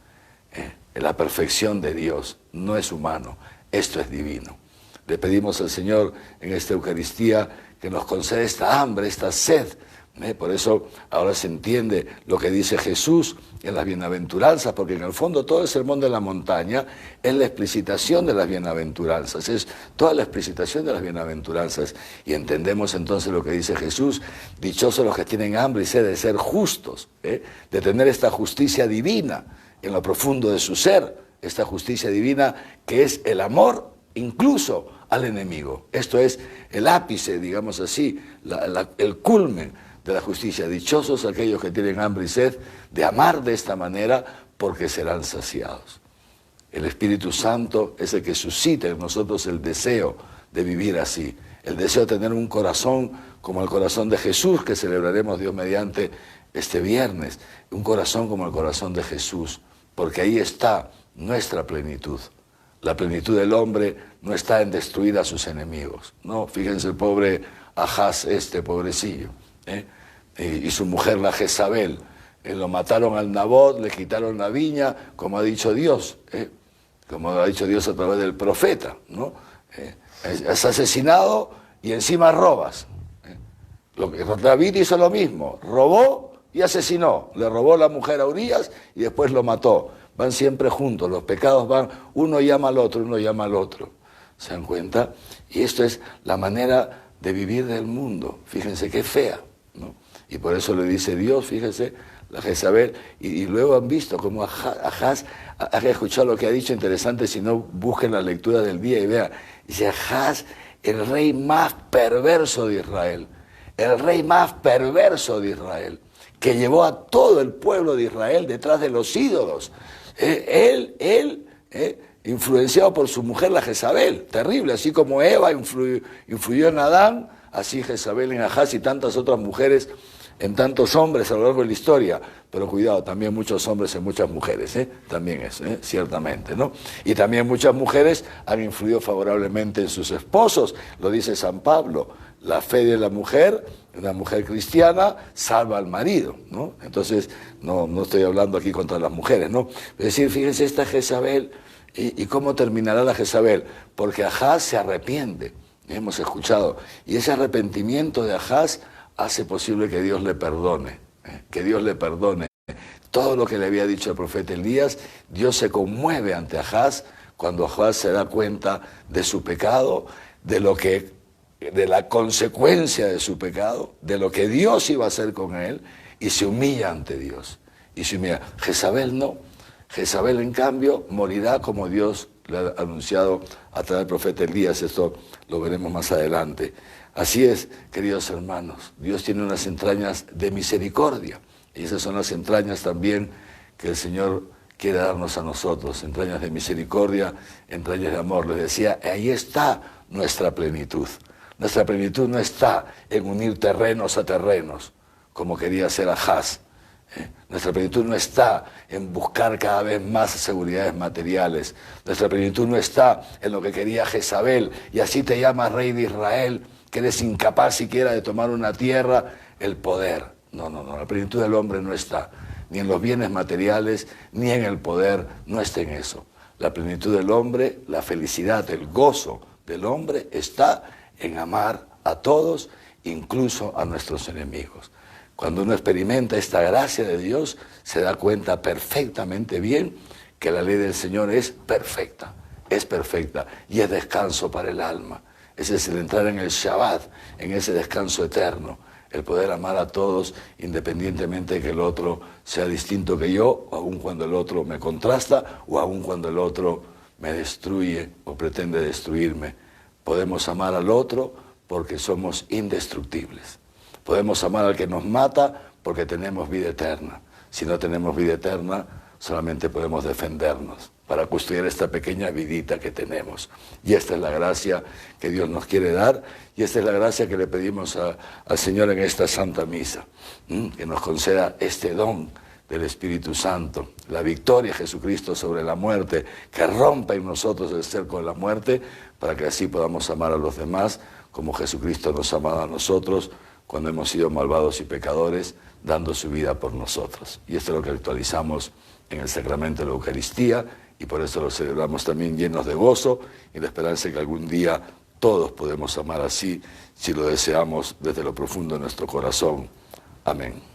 La perfección de Dios no es humano, esto es divino. Le pedimos al Señor en esta Eucaristía que nos conceda esta hambre, esta sed. Por eso ahora se entiende lo que dice Jesús en las bienaventuranzas, porque en el fondo todo el sermón de la montaña es la explicitación de las bienaventuranzas, es toda la explicitación de las bienaventuranzas. Y entendemos entonces lo que dice Jesús: dichosos los que tienen hambre y sed de ser justos, de tener esta justicia divina en lo profundo de su ser, esta justicia divina que es el amor incluso al enemigo. Esto es el ápice, digamos así, el culmen de la justicia. Dichosos aquellos que tienen hambre y sed de amar de esta manera, porque serán saciados. El Espíritu Santo es el que suscita en nosotros el deseo de vivir así, el deseo de tener un corazón como el corazón de Jesús, que celebraremos Dios mediante este viernes, un corazón como el corazón de Jesús, porque ahí está nuestra plenitud. La plenitud del hombre no está en destruir a sus enemigos. No, fíjense el pobre Ahaz, pobrecillo, y su mujer, la Jezabel. Lo mataron al Nabot, le quitaron la viña, como ha dicho Dios, como ha dicho Dios a través del profeta, ¿no? Es asesinado y encima robas. Lo que David hizo lo mismo, robó y asesinó. Le robó la mujer a Urías y después lo mató. Van siempre juntos, los pecados van, uno llama al otro, uno llama al otro. ¿Se dan cuenta? Y esto es la manera de vivir del mundo. Fíjense qué fea, ¿no? Y por eso le dice Dios, fíjense, la Jezabel, y luego han visto cómo Ahaz, ha escuchado lo que ha dicho, interesante, si no busquen la lectura del día y vean. Dice: Ahaz, el rey más perverso de Israel, el rey más perverso de Israel, que llevó a todo el pueblo de Israel detrás de los ídolos. Influenciado por su mujer, la Jezabel, terrible, así como Eva influyó en Adán, así Jezabel en Ahaz y tantas otras mujeres en tantos hombres a lo largo de la historia, pero cuidado, también muchos hombres en muchas mujeres, también eso, ciertamente, ¿no? Y también muchas mujeres han influido favorablemente en sus esposos, lo dice San Pablo, la fe de la mujer, una mujer cristiana, salva al marido, ¿no? Entonces, no estoy hablando aquí contra las mujeres, ¿no? Es decir, fíjense esta Jezabel, ¿y cómo terminará la Jezabel? Porque Ahaz se arrepiente, hemos escuchado, y ese arrepentimiento de Ahaz hace posible que Dios le perdone, que Dios le perdone. Todo lo que le había dicho el profeta Elías, Dios se conmueve ante Ahaz cuando Ahaz se da cuenta de su pecado, de la consecuencia de su pecado, de lo que Dios iba a hacer con él, y se humilla ante Dios. Y se humilla. Jezabel no. Jezabel, en cambio, morirá como Dios le ha anunciado a través del profeta Elías. Esto lo veremos más adelante. Así es, queridos hermanos, Dios tiene unas entrañas de misericordia, y esas son las entrañas también que el Señor quiere darnos a nosotros, entrañas de misericordia, entrañas de amor. Les decía, ahí está nuestra plenitud. Nuestra plenitud no está en unir terrenos a terrenos, como quería hacer Ahaz. Nuestra plenitud no está en buscar cada vez más seguridades materiales. Nuestra plenitud no está en lo que quería Jezabel, y así te llamas rey de Israel, que eres incapaz siquiera de tomar una tierra, el poder. No, la plenitud del hombre no está, ni en los bienes materiales, ni en el poder, no está en eso. La plenitud del hombre, la felicidad, el gozo del hombre está en amar a todos, incluso a nuestros enemigos. Cuando uno experimenta esta gracia de Dios, se da cuenta perfectamente bien que la ley del Señor es perfecta, y es descanso para el alma. Ese es el entrar en el Shabbat, en ese descanso eterno, el poder amar a todos independientemente de que el otro sea distinto que yo, o aun cuando el otro me contrasta, o aun cuando el otro me destruye o pretende destruirme. Podemos amar al otro porque somos indestructibles. Podemos amar al que nos mata porque tenemos vida eterna. Si no tenemos vida eterna, solamente podemos defendernos para custodiar esta pequeña vidita que tenemos. Y esta es la gracia que Dios nos quiere dar, y esta es la gracia que le pedimos al Señor en esta Santa Misa, que nos conceda este don del Espíritu Santo, la victoria de Jesucristo sobre la muerte, que rompa en nosotros el cerco de la muerte, para que así podamos amar a los demás como Jesucristo nos ha amado a nosotros cuando hemos sido malvados y pecadores, dando su vida por nosotros. Y esto es lo que actualizamos en el sacramento de la Eucaristía, y por eso lo celebramos también llenos de gozo y la esperanza de que algún día todos podemos amar así, si lo deseamos desde lo profundo de nuestro corazón. Amén.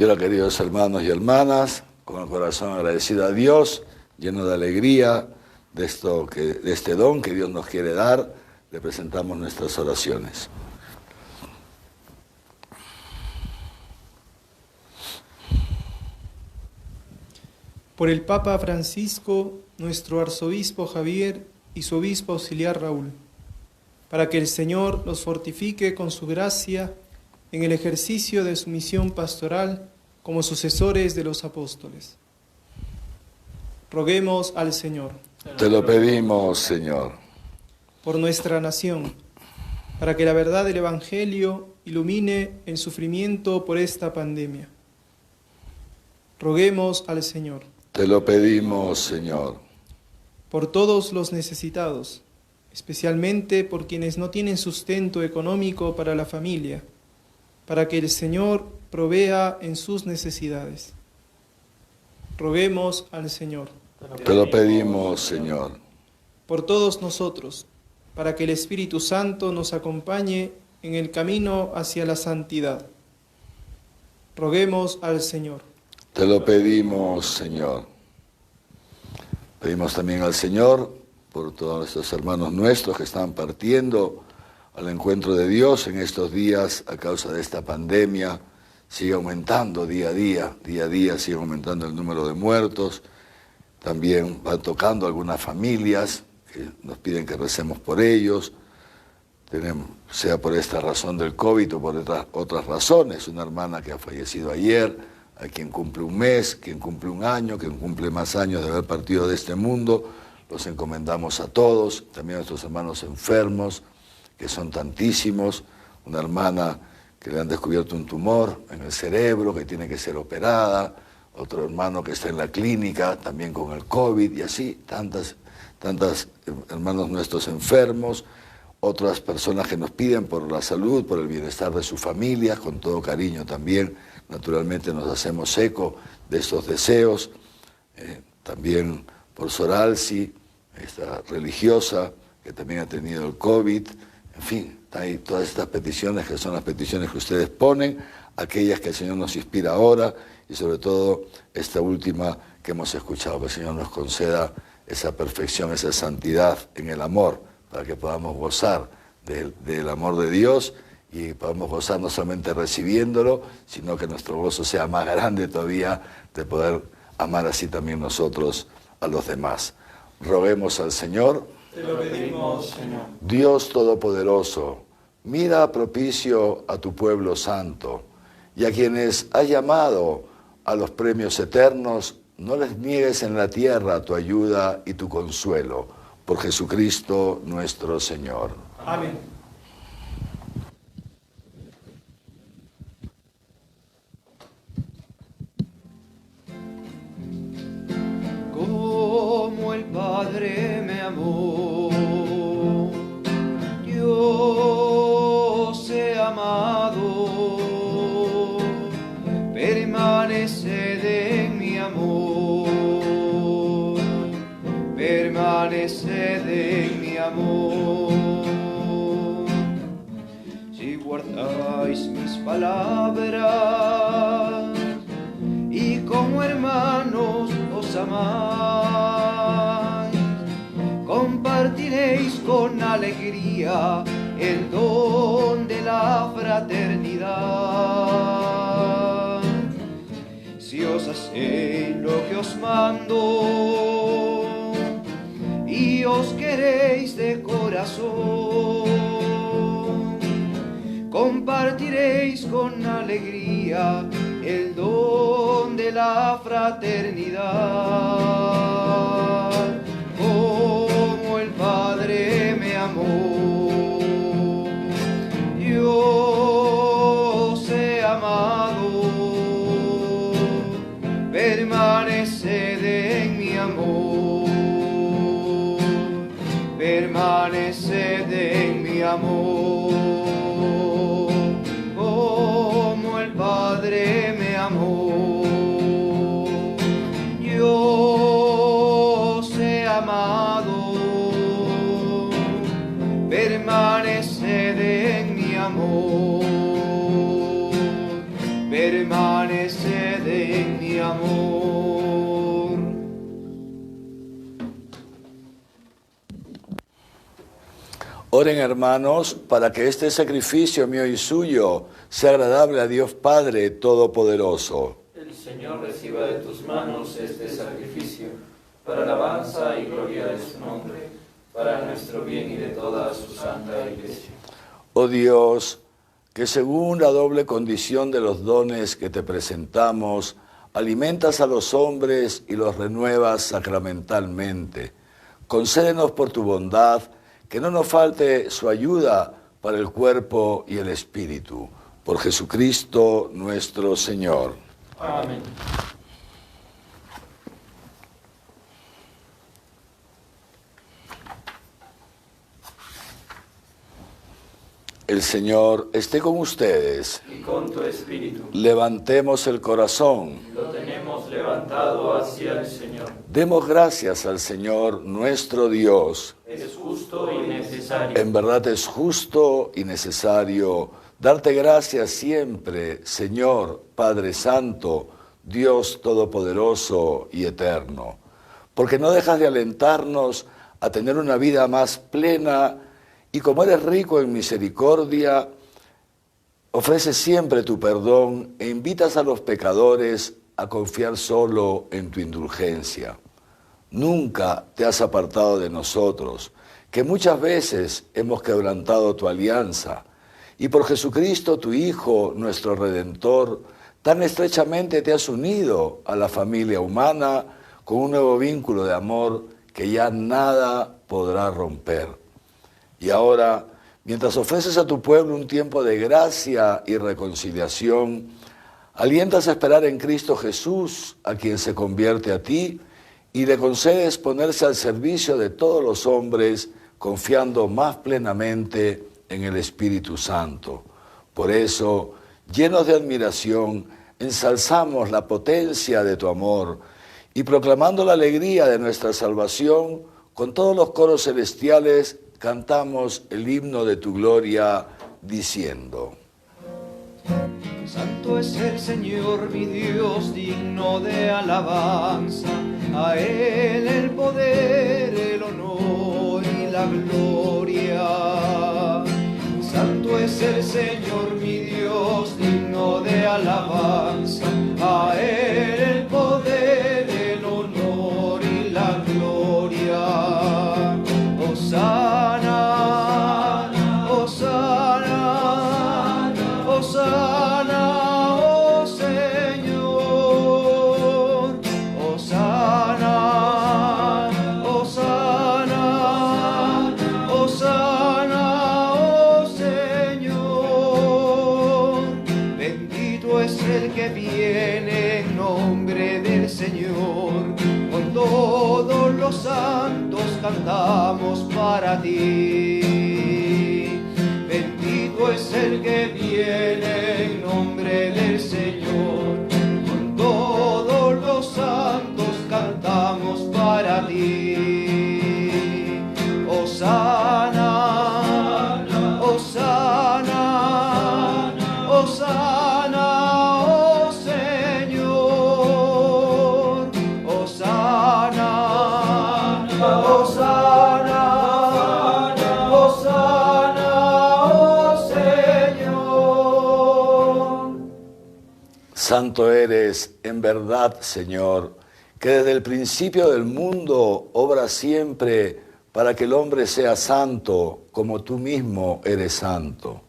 Y ahora, queridos hermanos y hermanas, con el corazón agradecido a Dios, lleno de alegría de este don que Dios nos quiere dar, le presentamos nuestras oraciones. Por el Papa Francisco, nuestro arzobispo Javier y su obispo auxiliar Raúl, para que el Señor los fortifique con su gracia en el ejercicio de su misión pastoral como sucesores de los apóstoles. Roguemos al Señor. Te lo pedimos, Señor. Por nuestra nación, para que la verdad del Evangelio ilumine el sufrimiento por esta pandemia. Roguemos al Señor. Te lo pedimos, Señor. Por todos los necesitados, especialmente por quienes no tienen sustento económico para la familia, para que el Señor provea en sus necesidades. Roguemos al Señor. Te lo pedimos, Señor. Por todos nosotros, para que el Espíritu Santo nos acompañe en el camino hacia la santidad. Roguemos al Señor. Te lo pedimos, Señor. Pedimos también al Señor por todos estos hermanos nuestros que están partiendo al encuentro de Dios en estos días a causa de esta pandemia. Sigue aumentando día a día sigue aumentando el número de muertos. También van tocando algunas familias que nos piden que recemos por ellos, sea por esta razón del COVID o por otras razones. Una hermana que ha fallecido ayer, a quien cumple un mes, quien cumple un año, quien cumple más años de haber partido de este mundo. Los encomendamos a todos, también a nuestros hermanos enfermos, que son tantísimos. Una hermana que le han descubierto un tumor en el cerebro, que tiene que ser operada. Otro hermano que está en la clínica, también con el COVID, y así, tantas hermanos nuestros enfermos. Otras personas que nos piden por la salud, por el bienestar de sus familias, con todo cariño también. Naturalmente nos hacemos eco de estos deseos. También por Soralsi, esta religiosa que también ha tenido el COVID. En fin, hay todas estas peticiones que son las peticiones que ustedes ponen, aquellas que el Señor nos inspira ahora y sobre todo esta última que hemos escuchado, que el Señor nos conceda esa perfección, esa santidad en el amor, para que podamos gozar del amor de Dios y podamos gozar no solamente recibiéndolo, sino que nuestro gozo sea más grande todavía de poder amar así también nosotros a los demás. Roguemos al Señor. Te lo pedimos, Señor. Dios Todopoderoso, mira propicio a tu pueblo santo y a quienes has llamado a los premios eternos, no les niegues en la tierra tu ayuda y tu consuelo. Por Jesucristo nuestro Señor. Amén. Como el Padre me amó, Dios he amado, permaneced en mi amor, permaneced en mi amor. Si guardáis mis palabras y como hermanos os amáis, compartiréis con alegría el don de la fraternidad. Si os hacéis lo que os mando y os queréis de corazón, compartiréis con alegría el don de la fraternidad. Como el Padre me amó, Dios he amado, permaneced en mi amor, permaneced en mi amor. Como el Padre me amó, Dios he amado, permaneced en mi amor, permaneced en mi amor. Oren, hermanos, para que este sacrificio mío y suyo sea agradable a Dios Padre Todopoderoso. El Señor reciba de tus manos este sacrificio, para alabanza y gloria de su nombre, para nuestro bien y de toda su santa Iglesia. Oh Dios, que según la doble condición de los dones que te presentamos, alimentas a los hombres y los renuevas sacramentalmente. Concédenos por tu bondad que no nos falte su ayuda para el cuerpo y el espíritu. Por Jesucristo nuestro Señor. Amén. El Señor esté con ustedes. Y con tu espíritu. Levantemos el corazón. Lo tenemos levantado hacia el Señor. Demos gracias al Señor nuestro Dios. Es justo y necesario. En verdad es justo y necesario darte gracias siempre, Señor, Padre Santo, Dios Todopoderoso y Eterno, porque no dejas de alentarnos a tener una vida más plena, y como eres rico en misericordia, ofreces siempre tu perdón e invitas a los pecadores a confiar solo en tu indulgencia. Nunca te has apartado de nosotros, que muchas veces hemos quebrantado tu alianza, y por Jesucristo, tu Hijo, nuestro Redentor, tan estrechamente te has unido a la familia humana con un nuevo vínculo de amor que ya nada podrá romper. Y ahora, mientras ofreces a tu pueblo un tiempo de gracia y reconciliación, alientas a esperar en Cristo Jesús, a quien se convierte a ti, y le concedes ponerse al servicio de todos los hombres, confiando más plenamente en el Espíritu Santo. Por eso, llenos de admiración, ensalzamos la potencia de tu amor y proclamando la alegría de nuestra salvación, con todos los coros celestiales cantamos el himno de tu gloria, diciendo: Santo es el Señor, mi Dios, digno de alabanza. A Él el poder, el honor y la gloria. Santo es el Señor, mi Dios, digno de alabanza. A Él el poder, el honor y la gloria. Hosana, Hosana, Hosana, oh Señor. Hosana, Hosana, Hosana, oh Señor. Bendito es el que viene en nombre del Señor. Con todos los santos cantamos para ti. Bendito es el que viene en nombre del Señor. Con todos los santos cantamos para ti. Hosana, Hosana, Hosana, oh Señor. Hosana, Hosana, Hosana, oh Señor. Santo eres, en verdad, Señor, que desde el principio del mundo obras siempre para que el hombre sea santo, como tú mismo eres santo.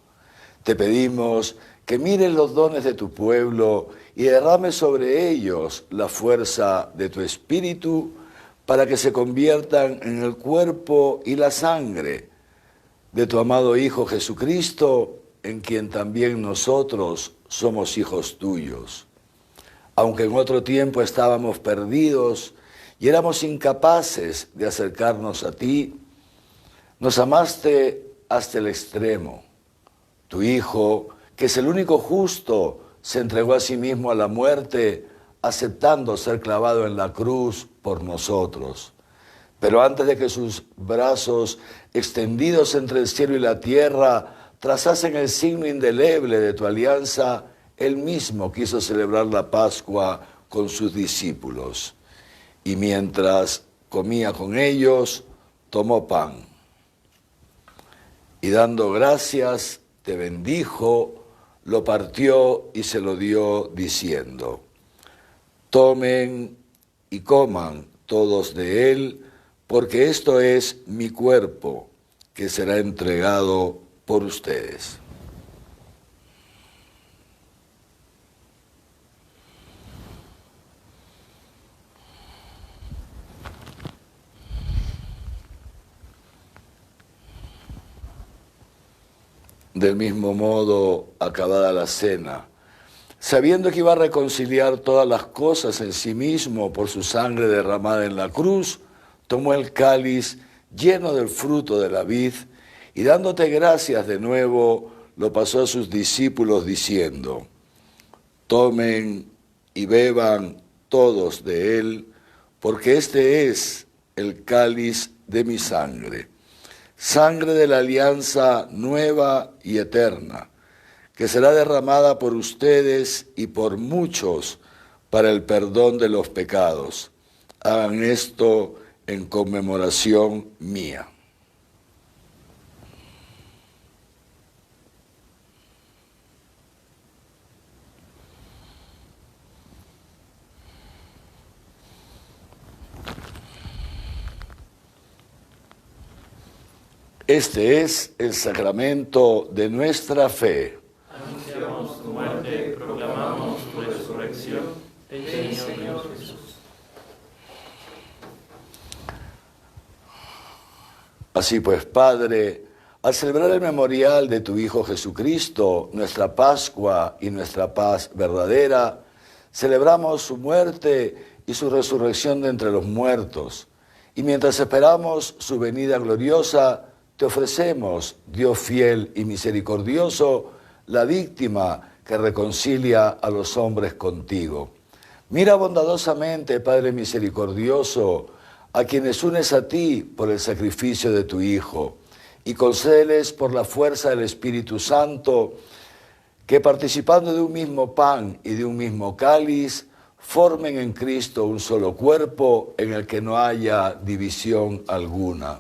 Te pedimos que mires los dones de tu pueblo y derrames sobre ellos la fuerza de tu Espíritu, para que se conviertan en el cuerpo y la sangre de tu amado Hijo Jesucristo, en quien también nosotros somos hijos tuyos. Aunque en otro tiempo estábamos perdidos y éramos incapaces de acercarnos a ti, nos amaste hasta el extremo. Tu Hijo, que es el único justo, se entregó a sí mismo a la muerte, aceptando ser clavado en la cruz por nosotros. Pero antes de que sus brazos, extendidos entre el cielo y la tierra, trazasen el signo indeleble de tu alianza, Él mismo quiso celebrar la Pascua con sus discípulos. Y mientras comía con ellos, tomó pan. Y dando gracias, te bendijo, lo partió y se lo dio, diciendo: tomen y coman todos de él, porque esto es mi cuerpo, que será entregado por ustedes. Del mismo modo, acabada la cena, sabiendo que iba a reconciliar todas las cosas en sí mismo por su sangre derramada en la cruz, tomó el cáliz lleno del fruto de la vid y dándote gracias de nuevo, lo pasó a sus discípulos diciendo: tomen y beban todos de él, porque este es el cáliz de mi sangre, sangre de la alianza nueva y eterna, que será derramada por ustedes y por muchos para el perdón de los pecados. Hagan esto en conmemoración mía. Este es el sacramento de nuestra fe. Anunciamos tu muerte, proclamamos tu resurrección. Ven, Señor Jesús. Así pues, Padre, al celebrar el memorial de tu Hijo Jesucristo, nuestra Pascua y nuestra paz verdadera, celebramos su muerte y su resurrección de entre los muertos. Y mientras esperamos su venida gloriosa, te ofrecemos, Dios fiel y misericordioso, la víctima que reconcilia a los hombres contigo. Mira bondadosamente, Padre misericordioso, a quienes unes a ti por el sacrificio de tu Hijo, y concédeles por la fuerza del Espíritu Santo, que participando de un mismo pan y de un mismo cáliz, formen en Cristo un solo cuerpo en el que no haya división alguna.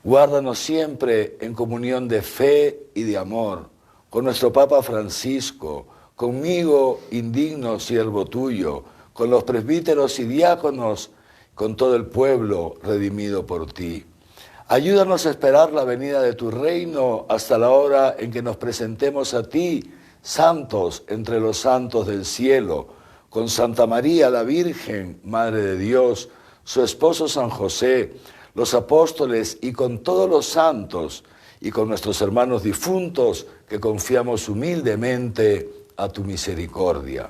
Guárdanos siempre en comunión de fe y de amor, con nuestro Papa Francisco, conmigo, indigno siervo tuyo, con los presbíteros y diáconos, con todo el pueblo redimido por ti. Ayúdanos a esperar la venida de tu reino hasta la hora en que nos presentemos a ti, santos entre los santos del cielo, con Santa María la Virgen, Madre de Dios, su esposo San José, los apóstoles y con todos los santos y con nuestros hermanos difuntos que confiamos humildemente a tu misericordia.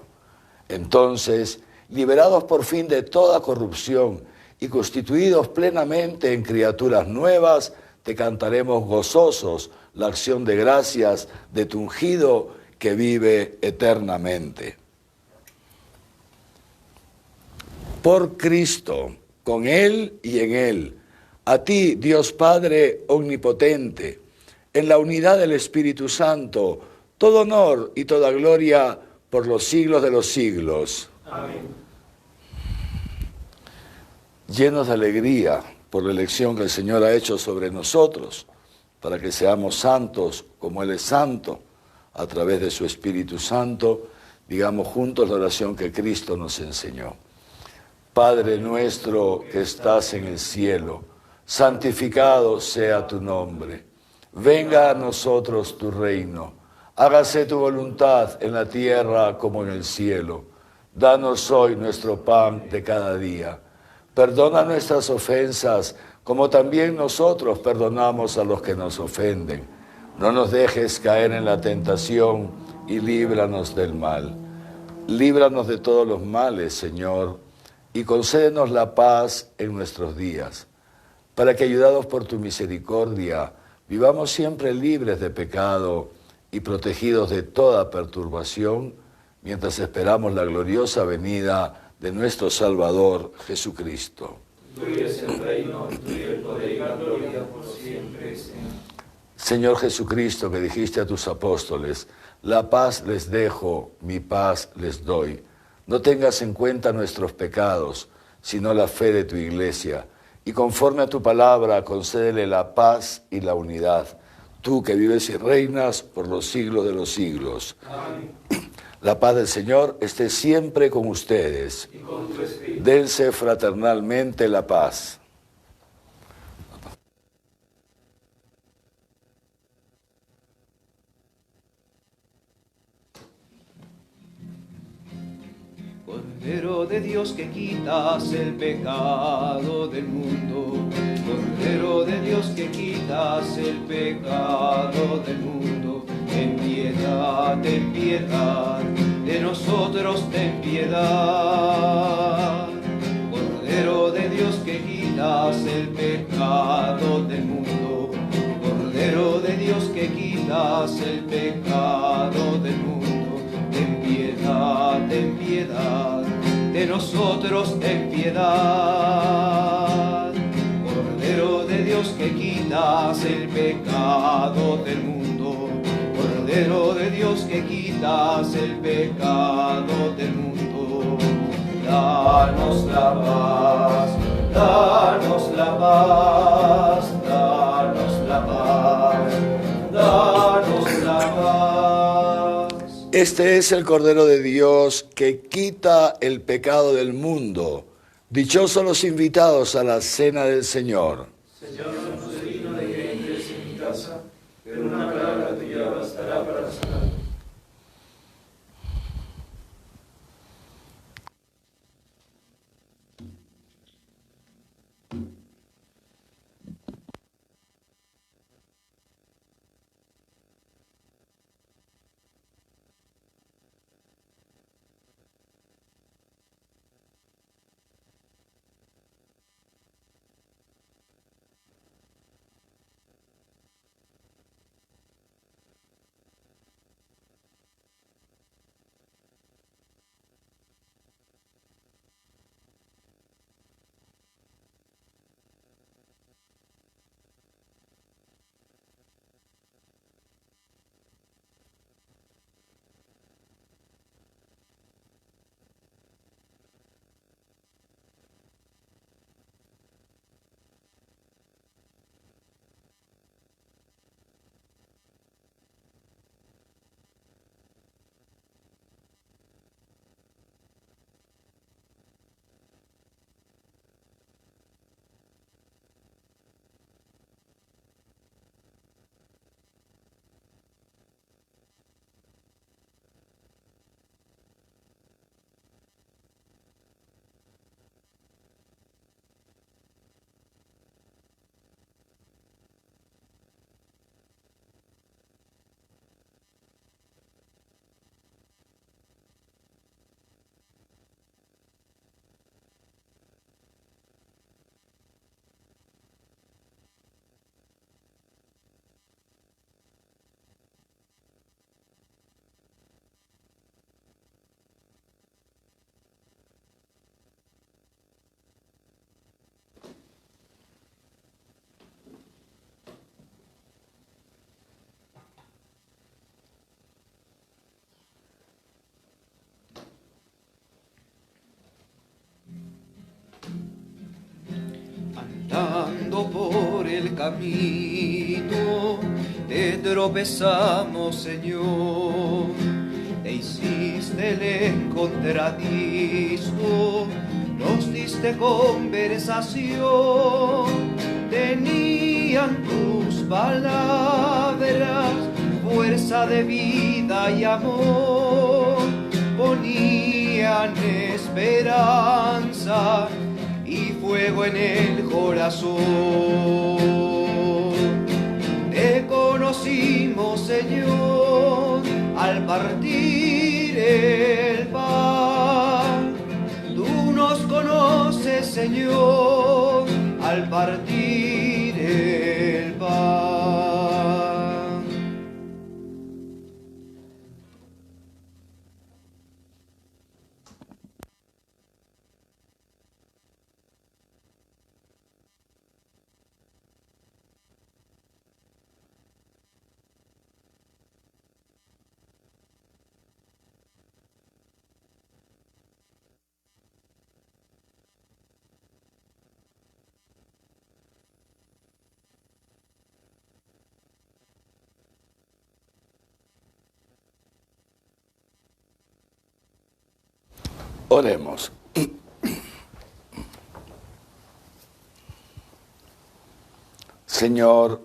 Entonces, liberados por fin de toda corrupción y constituidos plenamente en criaturas nuevas, te cantaremos gozosos la acción de gracias de tu ungido que vive eternamente. Por Cristo, con Él y en Él, a ti, Dios Padre omnipotente, en la unidad del Espíritu Santo, todo honor y toda gloria por los siglos de los siglos. Amén. Llenos de alegría por la elección que el Señor ha hecho sobre nosotros, para que seamos santos como Él es santo, a través de su Espíritu Santo, digamos juntos la oración que Cristo nos enseñó. Padre nuestro que estás en el cielo, santificado sea tu nombre. Venga a nosotros tu reino. Hágase tu voluntad en la tierra como en el cielo. Danos hoy nuestro pan de cada día. Perdona nuestras ofensas, como también nosotros perdonamos a los que nos ofenden. No nos dejes caer en la tentación y líbranos del mal. Líbranos de todos los males, Señor, y concédenos la paz en nuestros días, para que, ayudados por tu misericordia, vivamos siempre libres de pecado y protegidos de toda perturbación, mientras esperamos la gloriosa venida de nuestro Salvador Jesucristo. Tuyo es el reino, tuyo el poder y la gloria por siempre, Señor. Señor Jesucristo, que dijiste a tus apóstoles, la paz les dejo, mi paz les doy. No tengas en cuenta nuestros pecados, sino la fe de tu Iglesia, y conforme a tu palabra, concédele la paz y la unidad, tú que vives y reinas por los siglos de los siglos. Amén. La paz del Señor esté siempre con ustedes. Y con tu espíritu. Dense fraternalmente la paz. Cordero de Dios que quitas el pecado del mundo, Cordero de Dios que quitas el pecado del mundo, ten piedad de nosotros ten piedad. Cordero de Dios que quitas el pecado del mundo, Cordero de Dios que quitas el pecado del mundo, ten piedad de nosotros ten piedad. Cordero de Dios que quitas el pecado del mundo, Cordero de Dios que quitas el pecado del mundo, danos la paz, Danos la paz, danos la paz, danos la paz. Este es el Cordero de Dios que quita el pecado del mundo. Dichosos los invitados a la cena del Señor. Señor, no soy digno de que entres en mi casa, pero una palabra tuya bastará para sanar. Andando por el camino, te tropezamos, Señor. Te hiciste el encontradizo, nos diste conversación. Tenían tus palabras, fuerza de vida y amor. Ponían esperanza y fuego en el corazón. Te conocimos, Señor, al partir el pan. Tú nos conoces, Señor, al partir el pan. Oremos. Señor,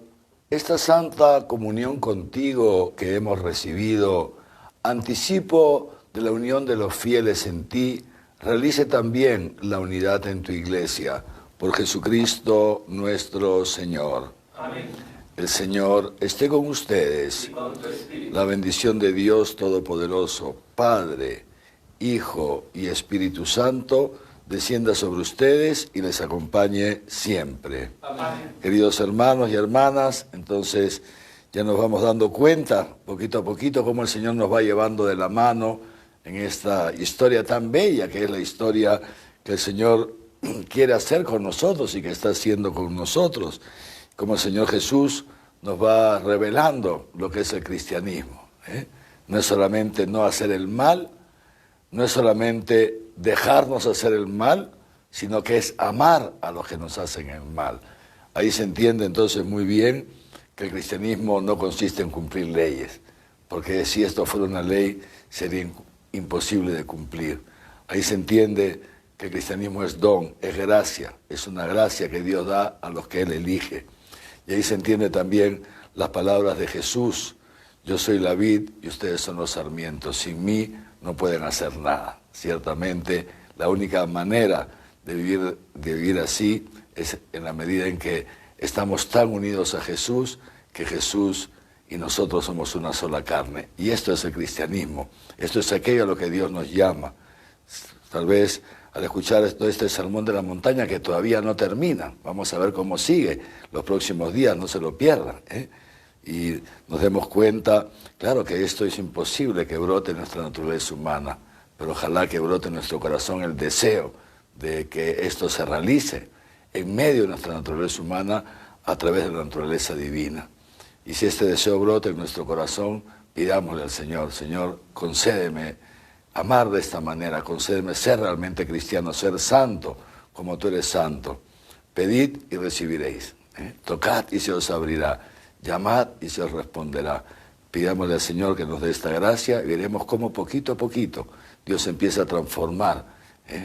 esta santa comunión contigo que hemos recibido, anticipo de la unión de los fieles en ti, realice también la unidad en tu iglesia, por Jesucristo nuestro Señor. Amén. El Señor esté con ustedes. Y con tu espíritu. La bendición de Dios Todopoderoso, Padre, Hijo y Espíritu Santo, descienda sobre ustedes y les acompañe siempre. Amén. Queridos hermanos y hermanas, entonces ya nos vamos dando cuenta, poquito a poquito, cómo el Señor nos va llevando de la mano en esta historia tan bella que es la historia que el Señor quiere hacer con nosotros y que está haciendo con nosotros, como el Señor Jesús nos va revelando lo que es el cristianismo. No es solamente no hacer el mal, no es solamente dejarnos hacer el mal, sino que es amar a los que nos hacen el mal. Ahí se entiende entonces muy bien que el cristianismo no consiste en cumplir leyes, porque si esto fuera una ley sería imposible de cumplir. Ahí se entiende que el cristianismo es don, es gracia, es una gracia que Dios da a los que Él elige. Y ahí se entiende también las palabras de Jesús: yo soy la vid y ustedes son los sarmientos, sin mí no pueden hacer nada. Ciertamente la única manera de vivir así es en la medida en que estamos tan unidos a Jesús, que Jesús y nosotros somos una sola carne. Y esto es el cristianismo, esto es aquello a lo que Dios nos llama. Tal vez al escuchar este sermón de la montaña, que todavía no termina, vamos a ver cómo sigue los próximos días, no se lo pierdan, y nos demos cuenta, claro que esto es imposible que brote en nuestra naturaleza humana, pero ojalá que brote en nuestro corazón el deseo de que esto se realice en medio de nuestra naturaleza humana a través de la naturaleza divina. Y si este deseo brota en nuestro corazón, pidámosle al Señor: Señor, concédeme amar de esta manera, concédeme ser realmente cristiano, ser santo como tú eres santo. Pedid y recibiréis, tocad y se os abrirá, llamad y se os responderá. Pidámosle al Señor que nos dé esta gracia y veremos cómo poquito a poquito Dios empieza a transformar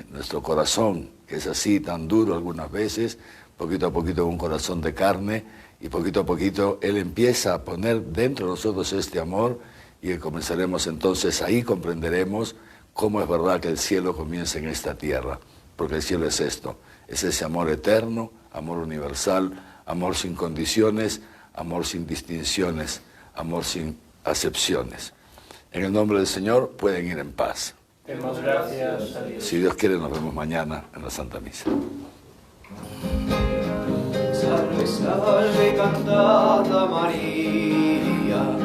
nuestro corazón, que es así tan duro algunas veces, poquito a poquito un corazón de carne, y poquito a poquito Él empieza a poner dentro de nosotros este amor, y comenzaremos entonces, ahí comprenderemos cómo es verdad que el cielo comienza en esta tierra, porque el cielo es esto, es ese amor eterno, amor universal, amor sin condiciones, amor sin distinciones, amor sin acepciones. En el nombre del Señor pueden ir en paz. Demos gracias a Dios. Si Dios quiere, nos vemos mañana en la Santa Misa. Salve, salve, cantata María.